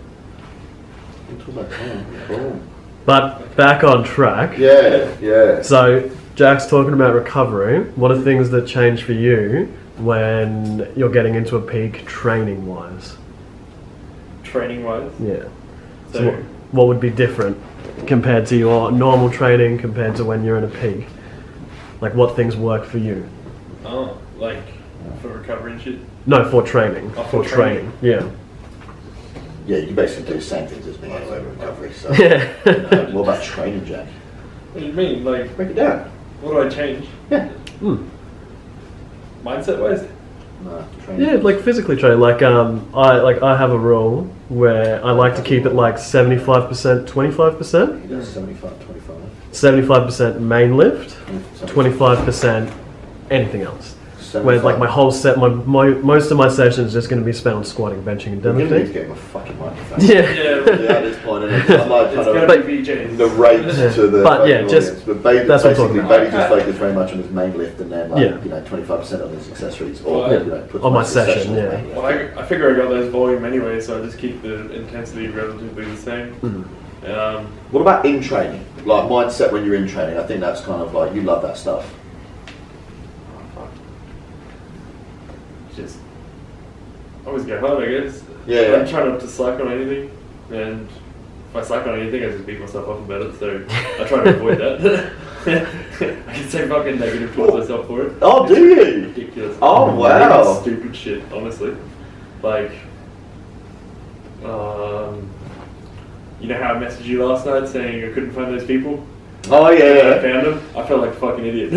I'm talking about time, boom. But back on track. Yeah. So Jack's talking about recovery. What are things that change for you when you're getting into a peak training-wise? Training-wise? Yeah. So what would be different compared to your normal training compared to when you're in a peak? Like what things work for you? Oh, like for recovery and shit? No, for training. Oh, for training. Yeah. Yeah, you basically do the same things as me anyway with recovery. So, Yeah. What about training, Jack? What do you mean? Like, Break it down. what do I change? Yeah. Mindset-wise? No, training. Yeah, like physically training. Like I have a rule where I like to keep it like 75%, 25%. He does 75, 25. 75% main lift, 25% anything else. Where like my whole set, most of my sessions is just going to be spent on squatting, benching, and You're going to need to deadlifting. get him a fucking microphone. Yeah. Yeah. At this point, and I'm like It's trying gonna to be VJs. narrate to the But yeah, fucking just- audience. But Bailey, that's what I'm talking basically, about. Bailey just focused very much on his main lift, and then like, Yeah. you know, 25% on his accessories, or Well, you know, puts on my most of the session, on yeah. main lift. Well, I figure I got those volume anyway, so I just keep the intensity relatively the same. What about in training? Like mindset when you're in training? I think that's kind of like, you love that stuff. Just always go hard, I guess. Yeah. I try not to slack on anything, and if I slack on anything, I just beat myself up about it. So I try to avoid that. I can say fucking negative towards myself for it. Oh, do you? Ridiculous. Oh, wow. It's stupid shit, honestly. Like, you know how I messaged you last night saying I couldn't find those people? Oh, I yeah. found them. I felt like a fucking idiot.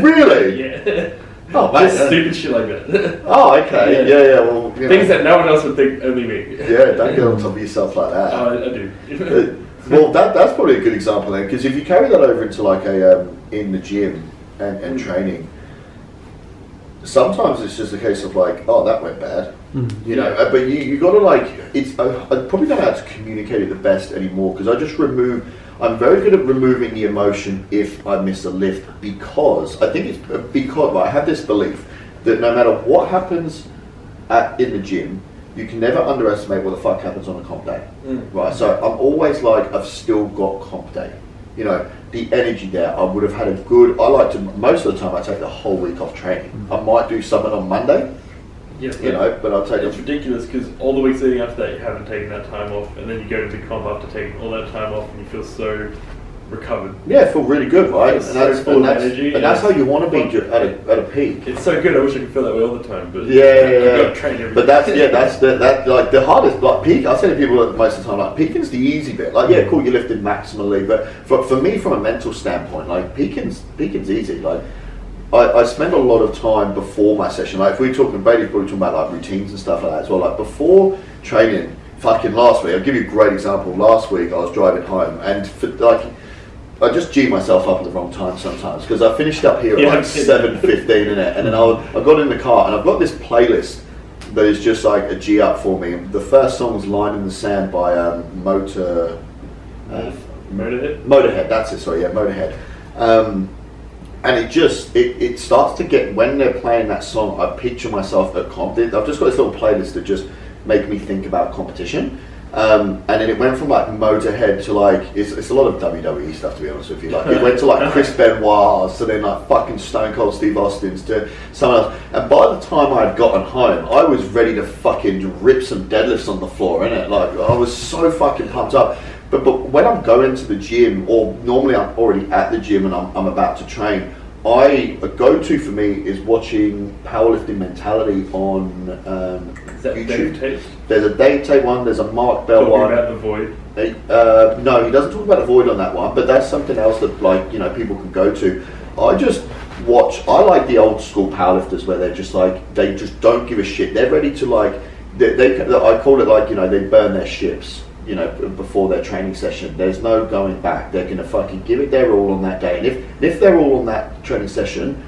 Really? Yeah. Oh, mate. Just stupid shit like that. Oh, okay. Yeah. Well, you know. Things that no one else would think, only me. Yeah, don't get on top of yourself like that. I do. Well, that's probably a good example then, because if you carry that over into like a in the gym and training, sometimes it's just a case of like, oh, that went bad, you know. But you got to like, it's I probably don't know how to communicate it the best anymore, because I'm very good at removing the emotion if I miss a lift, because I think it's because I have this belief that no matter what happens in the gym, you can never underestimate what the fuck happens on a comp day, right? So I'm always like, I've still got comp day, you know, the energy there. I would have had I like to, most of the time I take the whole week off training. I might do something on Monday, Yeah, you know, but I'll take it's ridiculous because all the weeks leading after that you haven't taken that time off, and then you go to comp after taking all that time off and you feel so recovered. Yeah, I feel really good, right? It's so full of energy, and that's how you want to be at a peak. It's so good. I wish I could feel that way all the time, but Yeah. I've got to train every But day. that's like the hardest. Like peak, I say to people most of the time, like peaking's the easy bit. Like yeah, cool, you lifted maximally, but for me, from a mental standpoint, like peaking's easy. Like I spend a lot of time before my session. Like if we're talking, Brady's probably talking about like routines and stuff like that as well. Like before training, fucking last week, I'll give you a great example. Last week I was driving home and I just G myself up at the wrong time sometimes because I finished up here at like 7:15 in it, and then I got in the car and I've got this playlist that is just like a G up for me. The first song was "Line in the Sand" by Motorhead. That's it. Sorry, yeah, Motorhead. And it starts to get, when they're playing that song, I picture myself at comp. I've just got this little playlist that just make me think about competition. And then it went from like Motorhead to like, it's a lot of WWE stuff, to be honest with you. Like it went to like Chris Benoit's, to then like fucking Stone Cold Steve Austin's, to someone else. And by the time I had gotten home, I was ready to fucking rip some deadlifts on the floor, innit? Like I was so fucking pumped up. But when I'm going to the gym, or normally I'm already at the gym and I'm about to train, a go-to for me is watching Powerlifting Mentality on YouTube. Dave Tate? There's a Dave Tate one, there's a Mark Bell one. Talking about the void? No, he doesn't talk about the void on that one, but that's something else that, like, you know, people can go to. I like the old school powerlifters where they're just like, they just don't give a shit. They're ready to like, I call it like, you know, they burn their ships, you know, before their training session. There's no going back. They're going to fucking give it their all on that day. And if their all on that training session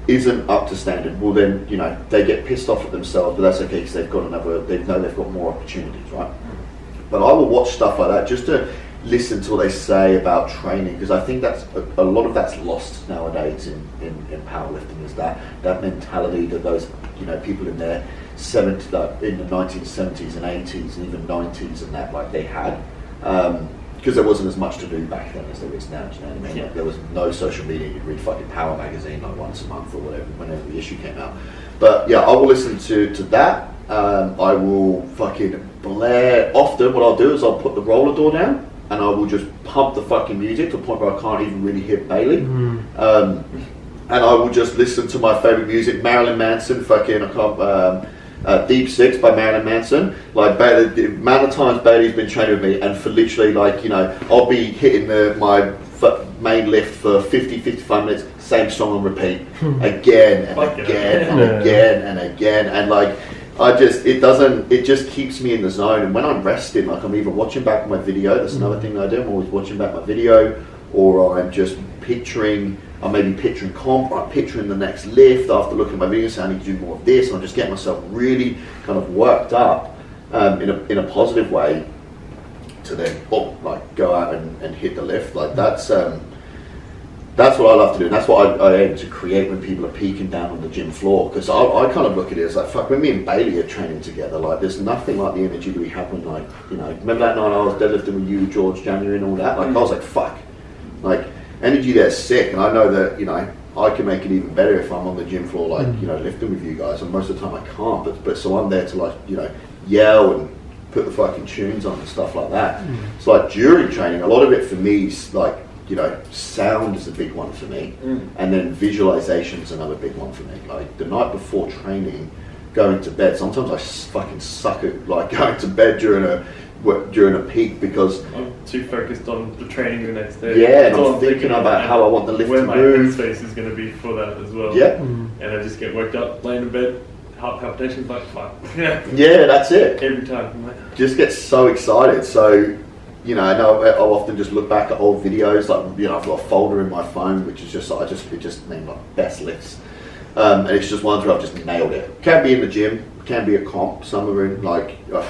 isn't up to standard, well then, you know, they get pissed off at themselves, but that's okay because they know they've got more opportunities, right? But I will watch stuff like that just to listen to what they say about training, because I think that's a lot of that's lost nowadays in powerlifting, is that mentality that those, you know, people in their in the 1970s and 80s and even 90s and that, like, they had, because there wasn't as much to do back then as there is now. Do you know what I mean? Yeah. Like, there was no social media. You'd read fucking Power magazine like once a month or whatever, whenever the issue came out. But yeah, I will listen to that. I will fucking blare. Often what I'll do is I'll put the roller door down and I will just pump the fucking music to the point where I can't even really hear Bailey. And I will just listen to my favourite music, Marilyn Manson, Deep Six by Marilyn Manson. Like, the amount of times Bailey's been training with me, and for literally, like, you know, I'll be hitting my main lift for 50-55 minutes, same song on repeat, again and again and again, and like, it just keeps me in the zone. And when I'm resting, like, I'm either watching back my video, that's another thing that I do, I'm always watching back my video, or I'm just maybe picturing comp, or I'm picturing the next lift after looking at my video, saying I need to do more of this, and I'm just getting myself really kind of worked up in a positive way to then go out and hit the lift. Like, that's what I love to do, and that's what I aim to create when people are peaking down on the gym floor, because I kind of look at it as like, fuck, when me and Bailey are training together, like, there's nothing like the energy that we have when, like, you know, remember that night I was deadlifting with you, George, January and all that? Like, I was like, fuck, like, energy there's sick, and I know that, you know, I can make it even better if I'm on the gym floor, like, you know, lifting with you guys, and most of the time I can't, but so I'm there to, like, you know, yell and put the fucking tunes on and stuff like that. So, like, during training, a lot of it for me is like, you know, sound is a big one for me, and then visualization is another big one for me. Like, the night before training, going to bed, sometimes I fucking suck at, like, going to bed during a peak, because I'm too focused on the training the next day. Yeah, and I'm thinking about how I want the lift to move. Where my headspace is going to be for that as well. Yeah. And I just get worked up, laying in bed, heart palpitations, like, fuck. Yeah, that's it. Every time. I'm like, just get so excited. So, you know, I'll often just look back at old videos. Like, you know, I've got a folder in my phone which is just, it just named like best lifts, and it's just ones where I've just nailed it. Can be in the gym, can be a comp. Some are in, like, I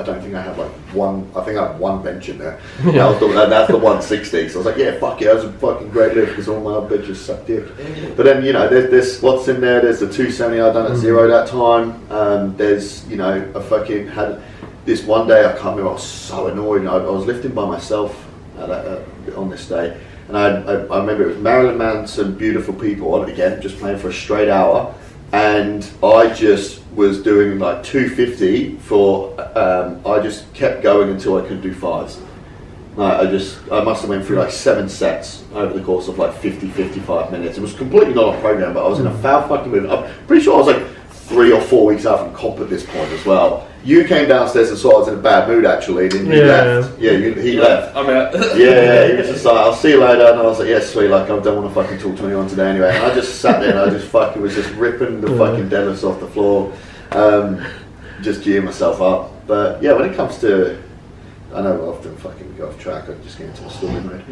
don't think I have like one. I think I have one bench in there. That's the 160. So I was like, yeah, fuck yeah, that was a fucking great lift because all my other benches sucked dick. But then, you know, there's what's in there. There's the 270 I done at zero that time. There's, you know, I fucking had this one day, I can't remember, I was so annoyed. I was lifting by myself on this day, and I remember it was Marilyn Manson, Beautiful People, again, just playing for a straight hour, and I just was doing like 250 for, I just kept going until I couldn't do fives. I must have went through like 7 sets over the course of like 50-55 minutes. It was completely not on program, but I was in a foul fucking mood. I'm pretty sure I was like 3 or 4 weeks out from comp at this point as well. You came downstairs and saw I was in a bad mood, actually, and then you left. Yeah, he left. I'm out. Yeah, he was just like, I'll see you later, and I was like, yeah, sweet, like, I don't want to fucking talk to anyone today anyway. And I just sat there and I just fucking was just ripping the fucking deadlifts off the floor, just gearing myself up. But yeah, when it comes to, I know I often fucking go off track. I just get into the story mode.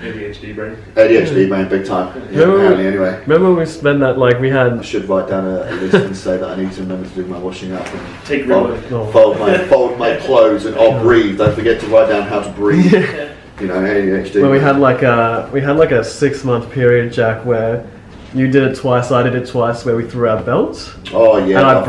ADHD brain. ADHD man, big time. Yeah, apparently, anyway. Remember when we spent that, like, we had... I should write down a list and say that I need to remember to do my washing up and Take fold my clothes and breathe. Don't forget to write down how to breathe. You know, ADHD. Well, we had like a 6-month period, Jack, where you did it twice, I did it twice, where we threw our belts. Oh yeah. And I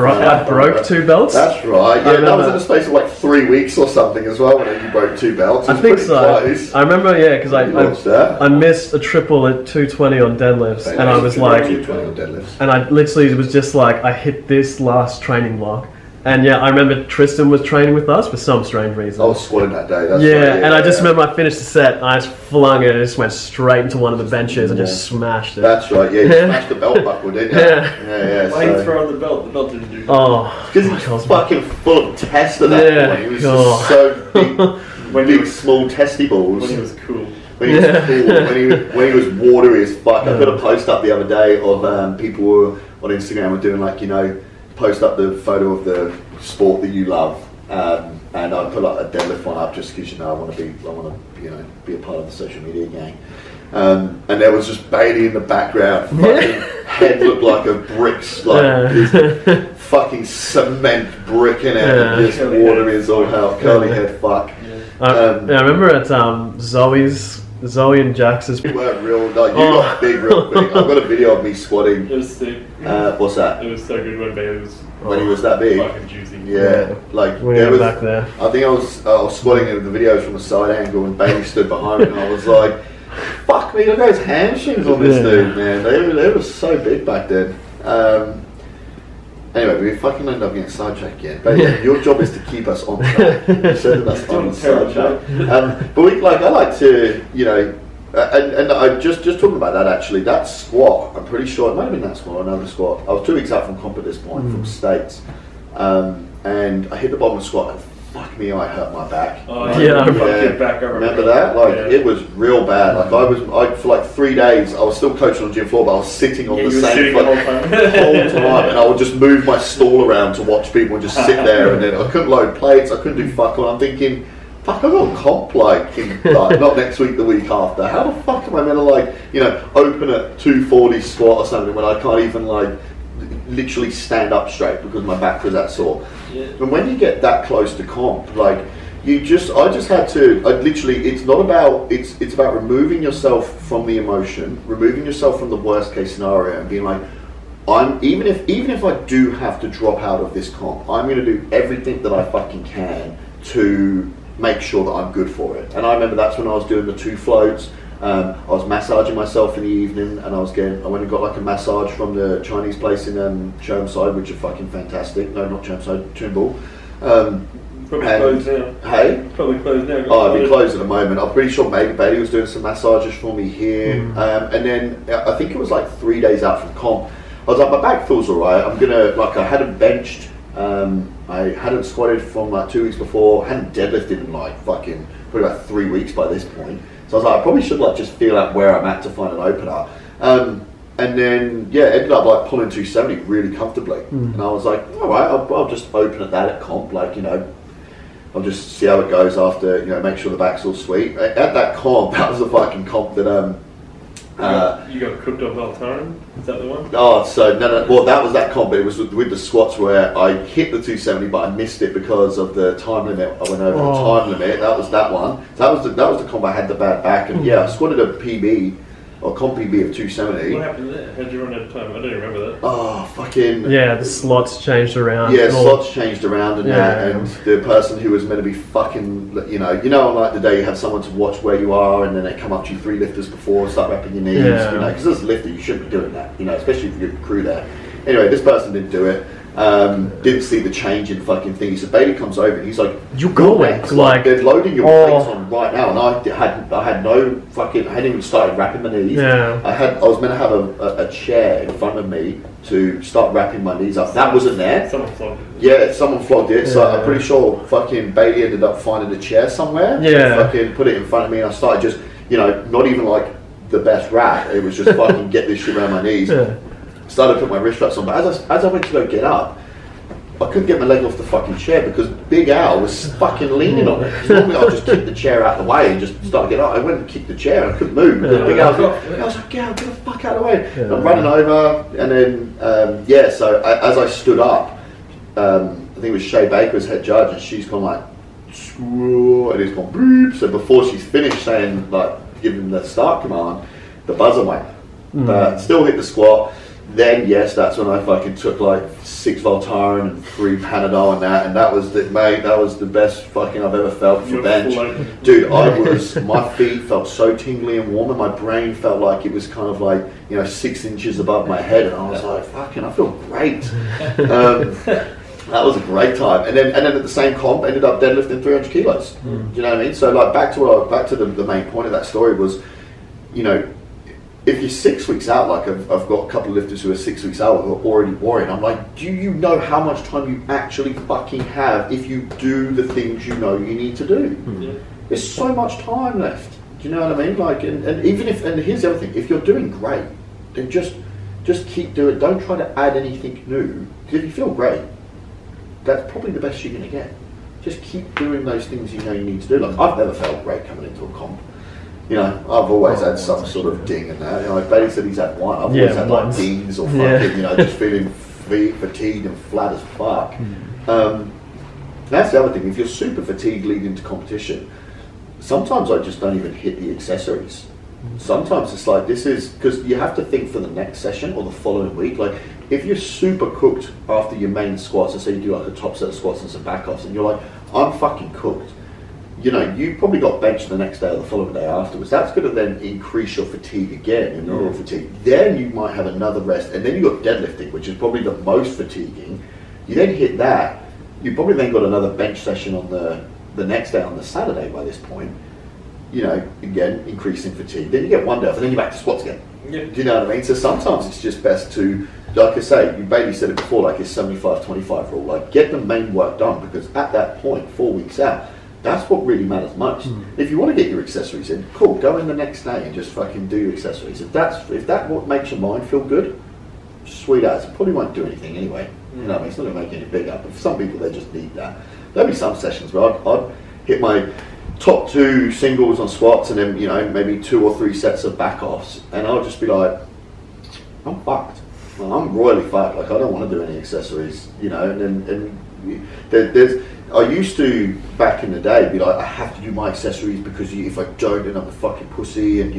broke 2 belts. That's right. Yeah, that was in the space of like 3 weeks or something as well. When you broke 2 belts. I think so. Close. I remember, yeah, because I missed a triple at 220 on deadlifts, and I was like, 220 on deadlifts. And I literally was just like, I hit this last training block. And yeah, I remember Tristan was training with us for some strange reason. I was squatting that day. That's and I just remember I finished the set, and I just flung it, and it just went straight into one of the benches and just smashed it. That's right, yeah, you smashed the belt buckle, didn't you? Yeah. Why did you throw on the belt? The belt didn't do that. Oh. Because he was fucking full of test at that point. He was just so big, small testy balls. When he was cool. When he was cool, when he was watery as fuck. I put a post up the other day of people were on Instagram were doing like, you know, post up the photo of the sport that you love, and I put like a deadlift one up just because, you know, I want to be a part of the social media gang. And there was just Bailey in the background. Fucking head looked like a brick, like fucking cement brick in it, and just watery as all hell, curly head fuck. I remember at Zoe and Jax's. You weren't real, like, you got big real quick. I've got a video of me squatting. It was sick. What's that? It was so good when Bailey was. When he was that big. Fucking juicy. Yeah, like there was. Back there. I think I was squatting in the videos from a side angle, and Bailey stood behind me, and I was like, "Fuck me! Look at those hamstrings on this dude, man. They were so big back then." Anyway, we fucking ended up getting sidetracked again. But yeah, your job is to keep us on track. You said that's on sidetrack. But I like to, you know, and I just talking about that actually. That squat, I'm pretty sure it might have been that squat or another squat. I was 2 weeks out from comp at this point from States, and I hit the bottom of the squat. And fuck me, I hurt my back. Oh yeah, back. Remember that? Like it was real bad. Like I for like 3 days, I was still coaching on the gym floor, but I was sitting on the same the whole time, and I would just move my stool around to watch people and just sit there, and then I couldn't load plates, I couldn't do fuck all. I'm thinking, fuck, I got comp like not next week, the week after. How the fuck am I meant to, like, you know, open at 240 squat or something when I can't even like literally stand up straight because my back was that sore. And when you get that close to comp, like I just had to, it's about removing yourself from the emotion, removing yourself from the worst case scenario, and being like, even if I do have to drop out of this comp, I'm going to do everything that I fucking can to make sure that I'm good for it. And I remember that's when I was doing the 2 floats. I was massaging myself in the evening, and I went and got like a massage from the Chinese place in Chermside, which are fucking fantastic. No, not Chermside, Toombul. Probably closed now. Hey? Probably closed now. Oh, it'd be closed at the moment. I'm pretty sure maybe Bailey was doing some massages for me here. And then I think it was like 3 days out from comp. I was like, my back feels alright. I hadn't benched. I hadn't squatted from like 2 weeks before. Hadn't deadlifted in like fucking probably about 3 weeks by this point. So I was like, I probably should like just feel out where I'm at to find an opener. And then ended up like pulling 270 really comfortably. And I was like, all right, I'll just open at that at comp, like, you know, I'll just see how it goes after, you know, make sure the back's all sweet. At that comp, that was the fucking comp that you got cooked up all the time? Is that the one? Oh, so no. Well, that was that comp, but it was with the squats where I hit the 270, but I missed it because of the time limit. I went over the time limit. That was that one. So that was the comp I had the bad back, and I squatted a PB or comp PB of 270. What happened there? How'd you run out of time? I don't even remember that. Oh, fucking... Yeah, the slots changed around. Yeah, slots changed around and that, and the person who was meant to be fucking, you know, on like the day you have someone to watch where you are, and then they come up to you 3 lifters before and start wrapping your knees, you know, because as a lifter you shouldn't be doing that, you know, especially if you've got crew there. Anyway, this person didn't do it. Didn't see the change in fucking thing. So Bailey comes over and he's like, "You going? Like they're loading your plates on right now." And I had no fucking. I hadn't even started wrapping my knees. Yeah. I was meant to have a chair in front of me to start wrapping my knees up. That wasn't there. Someone flogged it. Yeah, someone flogged it. So I'm pretty sure fucking Bailey ended up finding a chair somewhere. Yeah. Fucking put it in front of me, and I started just, you know, not even like the best wrap. It was just fucking get this shit around my knees. Yeah. Started to put my wrist straps on, but as I went to go get up, I couldn't get my leg off the fucking chair because Big Al was fucking leaning on it. 'Cause normally I'll just kick the chair out of the way and just start getting up. I went and kicked the chair and I couldn't move. And Big Al I was like, Gal, get the fuck out of the way. And I'm running over, and then, so as I stood up, I think it was Shay Baker's head judge, and she's gone like, screw, and he's gone, boop. So before she's finished saying, like, giving the start command, the buzzer went. But still hit the squat. Then yes, that's when I fucking took like 6 Voltaren and 3 Panadol and that was the best fucking I've ever felt for bench. Dude, my feet felt so tingly and warm, and my brain felt like it was kind of like, 6 inches above my head, and I was like, fucking, I feel great. That was a great time. And then at the same comp, ended up deadlifting 300 kilos. Do you know what I mean? So like back to the main point of that story was, if you're 6 weeks out, like I've got a couple of lifters who are 6 weeks out who are already worrying. I'm like, do you know how much time you actually fucking have if you do the things you know you need to do? There's so much time left. Do you know what I mean? Like, and even if, and here's the other thing, if you're doing great, then just keep doing it. Don't try to add anything new. Because if you feel great, that's probably the best you're going to get. Just keep doing those things you know you need to do. Like, I've never felt great coming into a comp. I've always had some sort of ding in that. Like Bailey said, he's had one. I've always had like dings or fucking, just feeling fatigued and flat as fuck. That's the other thing. If you're super fatigued leading into competition, sometimes I just don't even hit the accessories. Sometimes it's like, this is, because you have to think for the next session or the following week. Like, if you're super cooked after your main squats, and say you do like a top set of squats and some back offs, and you're like, I'm fucking cooked. You probably got benched the next day or the following day afterwards. That's going to then increase your fatigue again, your neural fatigue. Then you might have another rest, and then you got deadlifting, which is probably the most fatiguing. You then hit that. You probably then got another bench session on the next day on the Saturday by this point. Again, increasing fatigue. Then you get one day off, and then you're back to squats again. Yeah. Do you know what I mean? So sometimes it's just best to, like I say, you maybe said it before, like it's 75-25 rule. Like, get the main work done, because at that point, 4 weeks out, that's what really matters most. If you want to get your accessories in, cool, go in the next day and just fucking do your accessories. If that what makes your mind feel good, sweet as. It probably won't do anything anyway. It's not going to make any bigger. But for some people, they just need that. There'll be some sessions where I'd hit my top 2 singles on squats, and then maybe 2 or 3 sets of back offs, and I'll just be like, I'm fucked. I'm royally fucked. Like, I don't want to do any accessories. And there's. I used to, back in the day, be like, I have to do my accessories because if I don't, then I'm a fucking pussy, and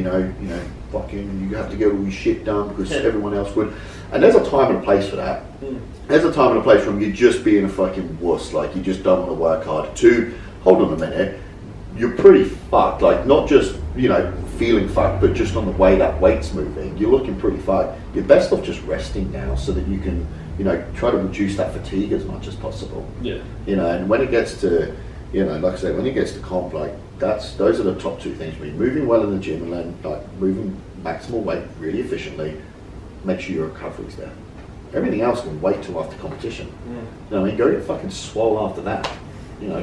fucking, you have to get all your shit done because everyone else would. And there's a time and a place for that. There's a time and a place from you just being a fucking wuss, like you just don't want to work hard, to, hold on a minute, you're pretty fucked, like not just, feeling fucked, but just on the way that weight's moving, you're looking pretty fucked. You're best off just resting now so that you can, try to reduce that fatigue as much as possible. Yeah. And when it gets to, like I say, when it gets to comp, like those are the top 2 things for me. Moving well in the gym, and then like moving maximal weight really efficiently, make sure your recovery's there. Everything else can wait till after competition. Go get fucking swole after that.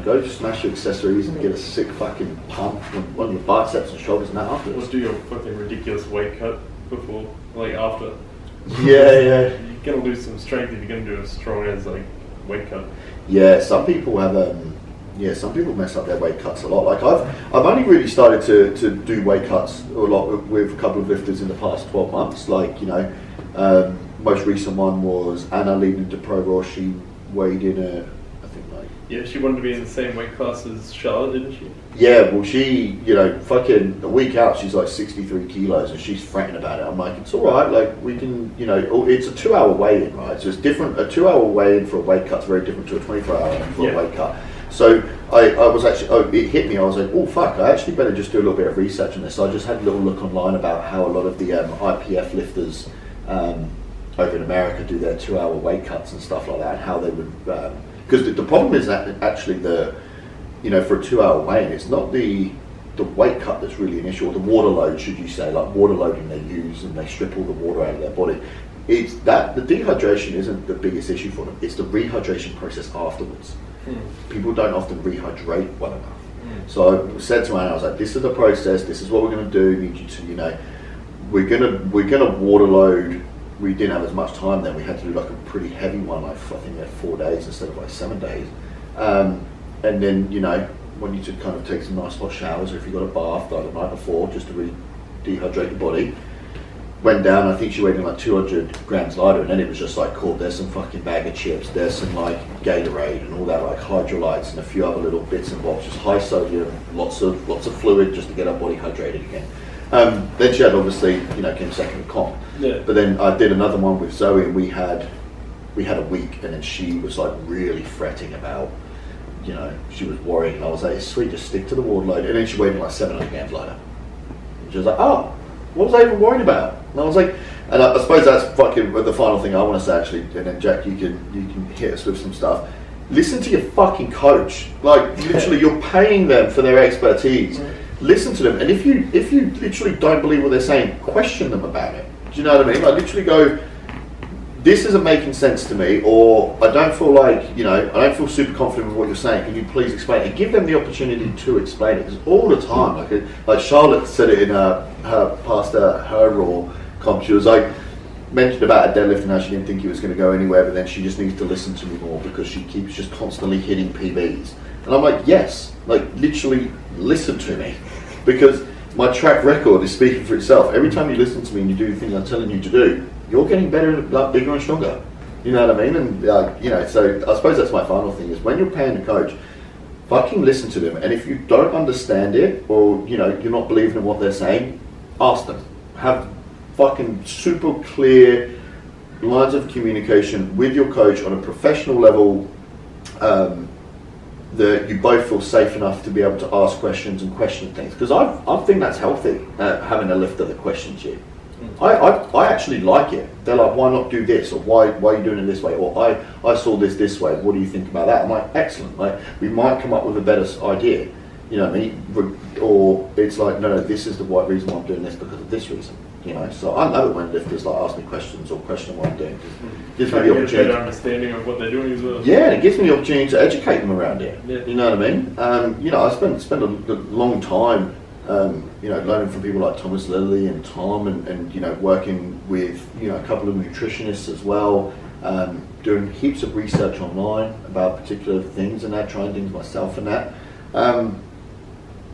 Go smash your accessories and get a sick fucking pump on your biceps and shoulders and that afterwards. Or do your fucking ridiculous weight cut before, like after. Yeah. You're gonna lose some strength if you're gonna do a strong as like weight cut. Yeah, some people have some people mess up their weight cuts a lot. Like I've only really started to do weight cuts a lot with a couple of lifters in the past 12 months. Like, most recent one was Anna leading into Pro Raw. She weighed in yeah, she wanted to be in the same weight class as Charlotte, didn't she? Yeah, well, she, fucking a week out, she's like 63 kilos, and she's fretting about it. I'm like, it's all right, like, we can, it's a 2-hour weigh-in, right? So it's different. A 2-hour weigh-in for a weight cut's very different to a 24-hour weigh-in for a weight cut. So I was actually, it hit me, I was like, oh, fuck, I actually better just do a little bit of research on this. So I just had a little look online about how a lot of the IPF lifters over in America do their 2-hour weight cuts and stuff like that, and how they would... Because the problem is that actually for a 2-hour weigh-in, it's not the weight cut that's really an issue, or the water load, should you say, like water loading they use, and they strip all the water out of their body. It's that the dehydration isn't the biggest issue for them. It's the rehydration process afterwards. People don't often rehydrate well enough. So I said to Anna, I was like, this is the process. This is what we're going to do. We need you to, we're gonna water load we didn't have as much time then. We had to do like a pretty heavy one, like I think we had 4 days instead of like 7 days. And then, you know, when you to kind of take some nice hot showers, or if you got a bath like the night before, just to really dehydrate your body. Went down, I think she weighed in like 200 grams lighter, and then it was just like, cool, there's some fucking bag of chips, there's some like Gatorade and all that, like hydrolytes and a few other little bits and bobs, just high sodium, lots of fluid just to get our body hydrated again. Then she had obviously, you know, came second in comp. Yeah. But then I did another one with Zoe, and we had a week, and then she was like really fretting about, you know, she was worried, and I was like, it's sweet, just stick to the ward load. And then she weighed in like 700 grams lighter. And she was like, oh, what was I even worried about? And I was like, and I suppose that's fucking the final thing I want to say actually, and then Jack, you can hit us with some stuff. Listen to your fucking coach. Like, literally, you're paying them for their expertise. Listen to them, and if you literally don't believe what they're saying, question them about it. Do you know what I mean? Like, literally go, this isn't making sense to me, or I don't feel like, you know, I don't feel super confident with what you're saying. Can you please explain it? And give them the opportunity to explain it. Because all the time, like Charlotte said it in her past her Raw comp, she was like, mentioned about a deadlift and how she didn't think he was going to go anywhere, but then she just needs to listen to me more because she keeps just constantly hitting PBs. And I'm like, yes, like literally listen to me, because my track record is speaking for itself. Every time you listen to me and you do the things I'm telling you to do, you're getting better, like, bigger and stronger. You know what I mean? And you know, so I suppose that's my final thing is when you're paying a coach, fucking listen to them. And if you don't understand it, or you know, you're not believing in what they're saying, ask them. Have fucking super clear lines of communication with your coach on a professional level, that you both feel safe enough to be able to ask questions and question things. Because I think that's healthy, having a lifter that questions you. I actually like it. They're like, why not do this? Or why are you doing it this way? Or I saw this way. What do you think about that? I'm like, excellent. Like, we might come up with a better idea. You know what I mean? Or it's like, no, this is the right reason why I'm doing this because of this reason. You know, so I love it when lifters like ask me questions or question what I'm doing. It gives me the opportunity. Get a better understanding of what they're doing as well. Yeah, it gives me the opportunity to educate them around it. Yeah. You know what I mean? You know, I spent a long time, you know, learning from people like Thomas Lilly and Tom, and you know, working with, you know, a couple of nutritionists as well, doing heaps of research online about particular things and that, trying things myself and that.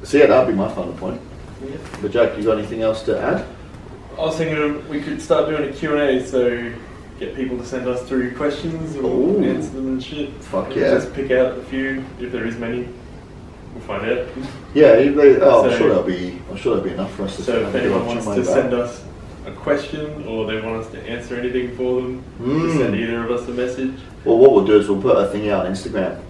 So yeah, that would be my final point. Yeah. But Jack, you got anything else to add? I was thinking we could start doing a Q&A, so get people to send us through questions or answer them and shit. Fuck yeah. Just pick out a few, if there is many. We'll find out. Yeah, I'm sure that'll be enough for us to. So if anyone wants to send us a question, or they want us to answer anything for them, just send either of us a message. Well, what we'll do is we'll put a thing out on Instagram.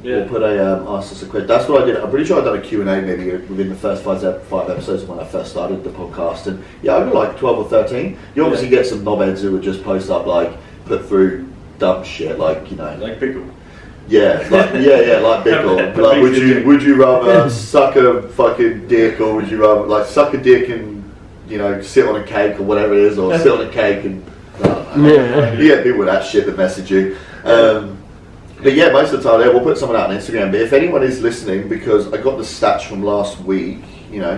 Yeah. We'll put a ask us a question. That's what I did. I'm pretty sure I've done a Q&A maybe within the first five episodes when I first started the podcast. And yeah, I got like 12 or 13. You obviously get some knobheads who would just post up like, put through dumb shit, like, you know. Like Pickle. Yeah, like like Pickle. Like, would you rather suck a fucking dick, or would you rather like suck a dick and, you know, sit on a cake or whatever it is, or sit on a cake and I don't know. Yeah. You get people with that shit that message you. But yeah, most of the time, we'll put someone out on Instagram. But if anyone is listening, because I got the stats from last week, you know,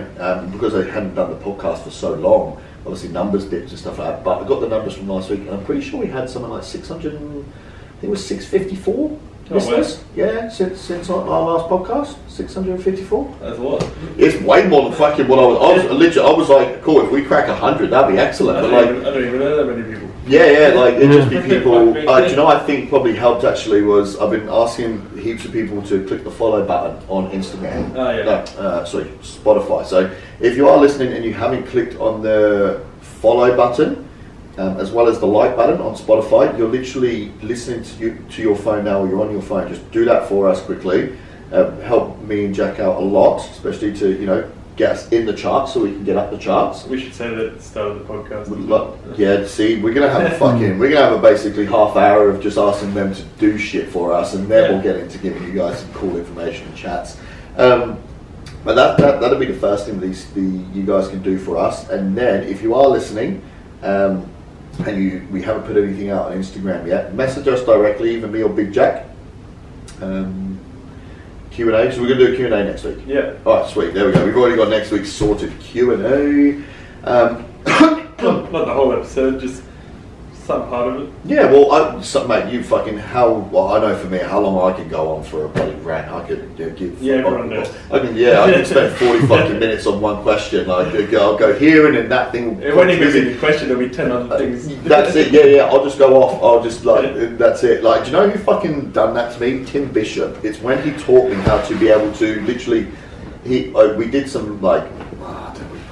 because I hadn't done the podcast for so long, obviously numbers dipped and stuff like that. But I got the numbers from last week, and I'm pretty sure we had something like 600. I think it was 654 listeners. Wow. Yeah, since our last podcast, 654. That's a lot. It's way more than fucking what I was like, cool. If we crack 100, that'd be excellent. I don't even know that many people. Yeah, like it'd just be people. Do you know? I think probably helped actually was I've been asking heaps of people to click the follow button on Instagram. Oh yeah. Sorry, Spotify. So if you are listening and you haven't clicked on the follow button, as well as the like button on Spotify, you're literally listening to your phone now, or you're on your phone. Just do that for us quickly. Help me and Jack out a lot, especially to, you know, get us in the charts so we can get up the charts. We should say that at the start of the podcast. Yeah, see, we're gonna have a basically half hour of just asking them to do shit for us, and then we'll get into giving you guys some cool information and chats. But that'll be the first thing you guys can do for us. And then if you are listening, and we haven't put anything out on Instagram yet, message us directly, either me or Big Jack. Q&A, so we're going to do a Q&A next week. Yeah. Alright, sweet, there we go. We've already got next week's sorted Q&A. Not the whole episode, just some part of it. Yeah, well, mate, you fucking I know for me how long I could go on for a bloody rant. I could give. Yeah, everyone knows. I can spend 40 fucking minutes on one question. Like, I'll go here and then that thing. It won't even be the question. There'll be 10 other things. That's it. Yeah. I'll just go off. I'll just that's it. Like, do you know who fucking done that to me? Tim Bishop. It's when he taught me how to be able to literally. We did some like.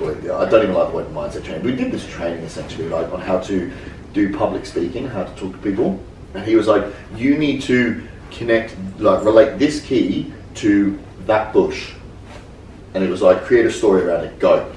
I don't even like the word mindset training. We did this training essentially, like on how to do public speaking, how to talk to people, and he was like, you need to relate this key to that bush, and it was like, create a story around it, go.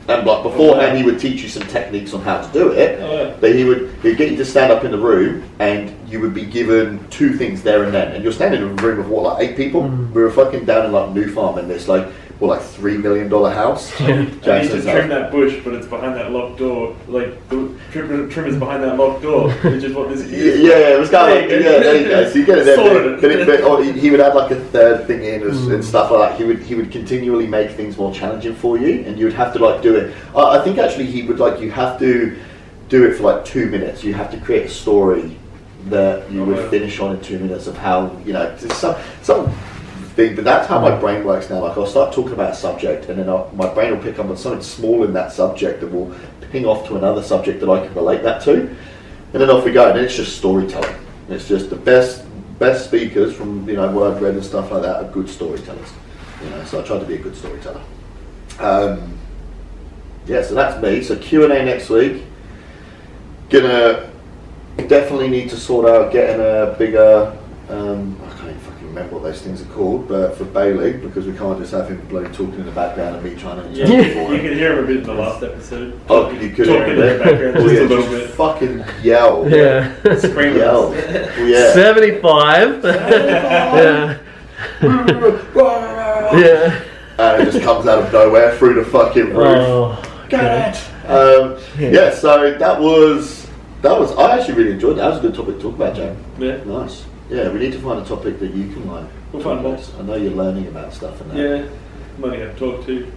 And like beforehand, he would teach you some techniques on how to do it, but he'd get you to stand up in the room, and you would be given 2 things there and then, and you're standing in a room of like 8 people. We were fucking down in like New Farm in this like $3 million house. I need to trim that bush, but it's behind that locked door. Like the trim is behind that locked door, which is what this is. Yeah, it was kind of like, there you go. So you get it there. But he would add like a third thing in and stuff like that. He would continually make things more challenging for you, and you would have to like do it. I think actually he would like, you have to do it for like 2 minutes. You have to create a story that you would finish on in 2 minutes of how, some thing, but that's how my brain works now. Like, I'll start talking about a subject, and then my brain will pick up on something small in that subject that will ping off to another subject that I can relate that to, and then off we go. And then it's just storytelling. It's just the best speakers from what I've read and stuff like that are good storytellers. So I try to be a good storyteller. So that's me. So Q&A next week. Gonna definitely need to sort out getting a bigger. I can't fucking remember what those things are called, but for Bailey, because we can't just have him bloody talking in the background and me trying to. You could hear him a bit in the last episode. Oh, you could hear him in the background just a little bit. Fucking yell. Yeah. Scream. Yell. Yeah. 75. Yeah. Yeah. And it just comes out of nowhere through the fucking roof. Oh, Get it. So that was. I actually really enjoyed that. That was a good topic to talk about, Jack. Yeah. Nice. Yeah, we need to find a topic that you can like. We'll find one. I know you're learning about stuff and that. Yeah. Learning how to talk too.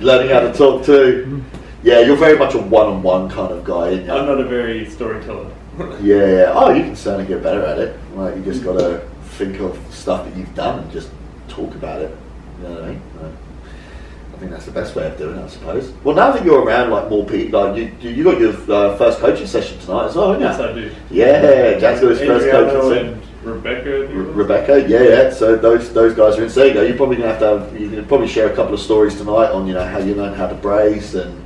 Learning how to talk too. Yeah, you're very much a one-on-one kind of guy, aren't you? I'm not a very storyteller. Yeah. Oh, you can certainly get better at it. Like, you just got to think of stuff that you've done and just talk about it. You know what I mean? I think that's the best way of doing it, I suppose. Well, now that you're around like more people, like you got your first coaching session tonight as well, haven't you? Yes, I do. Yeah, Jack's got his first coaching session. Rebecca, yeah. So those guys are in. So there you go. You're probably gonna have to. You can probably share a couple of stories tonight on how you learn how to brace and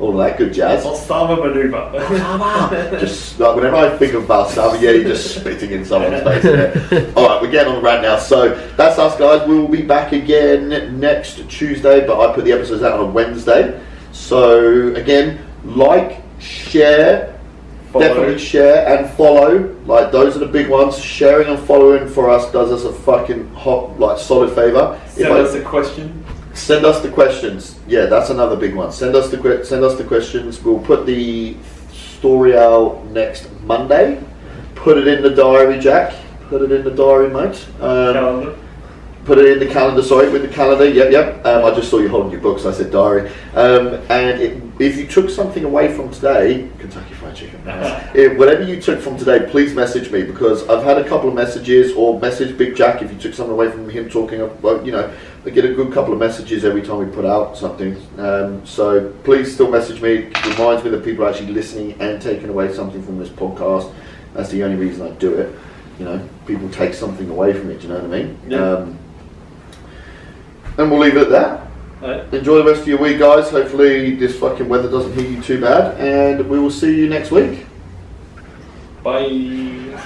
all of that good jazz. Valsalva maneuver. Just like whenever I think of Valsalva, you're just spitting in someone's face. Yeah. All right, we're getting on the rant now. So that's us, guys. We will be back again next Tuesday, but I put the episodes out on a Wednesday. So again, like, share. Definitely share and follow. Like, those are the big ones. Sharing and following for us does us a fucking solid favour. Send us a question. Send us the questions. Yeah, that's another big one. Send us the questions. We'll put the story out next Monday. Put it in the diary, Jack. Put it in the diary, mate. Calendar. Put it in the calendar, sorry, with the calendar, yep. I just saw you holding your books, I said diary. If you took something away from today, Kentucky Fried Chicken, whatever you took from today, please message me, because I've had a couple of messages, or message Big Jack if you took something away from him talking about, I get a good couple of messages every time we put out something. So please still message me. It reminds me that people are actually listening and taking away something from this podcast. That's the only reason I do it. People take something away from it, do you know what I mean? Yeah. And we'll leave it at that. Right. Enjoy the rest of your week, guys. Hopefully this fucking weather doesn't hit you too bad, and we will see you next week. Bye.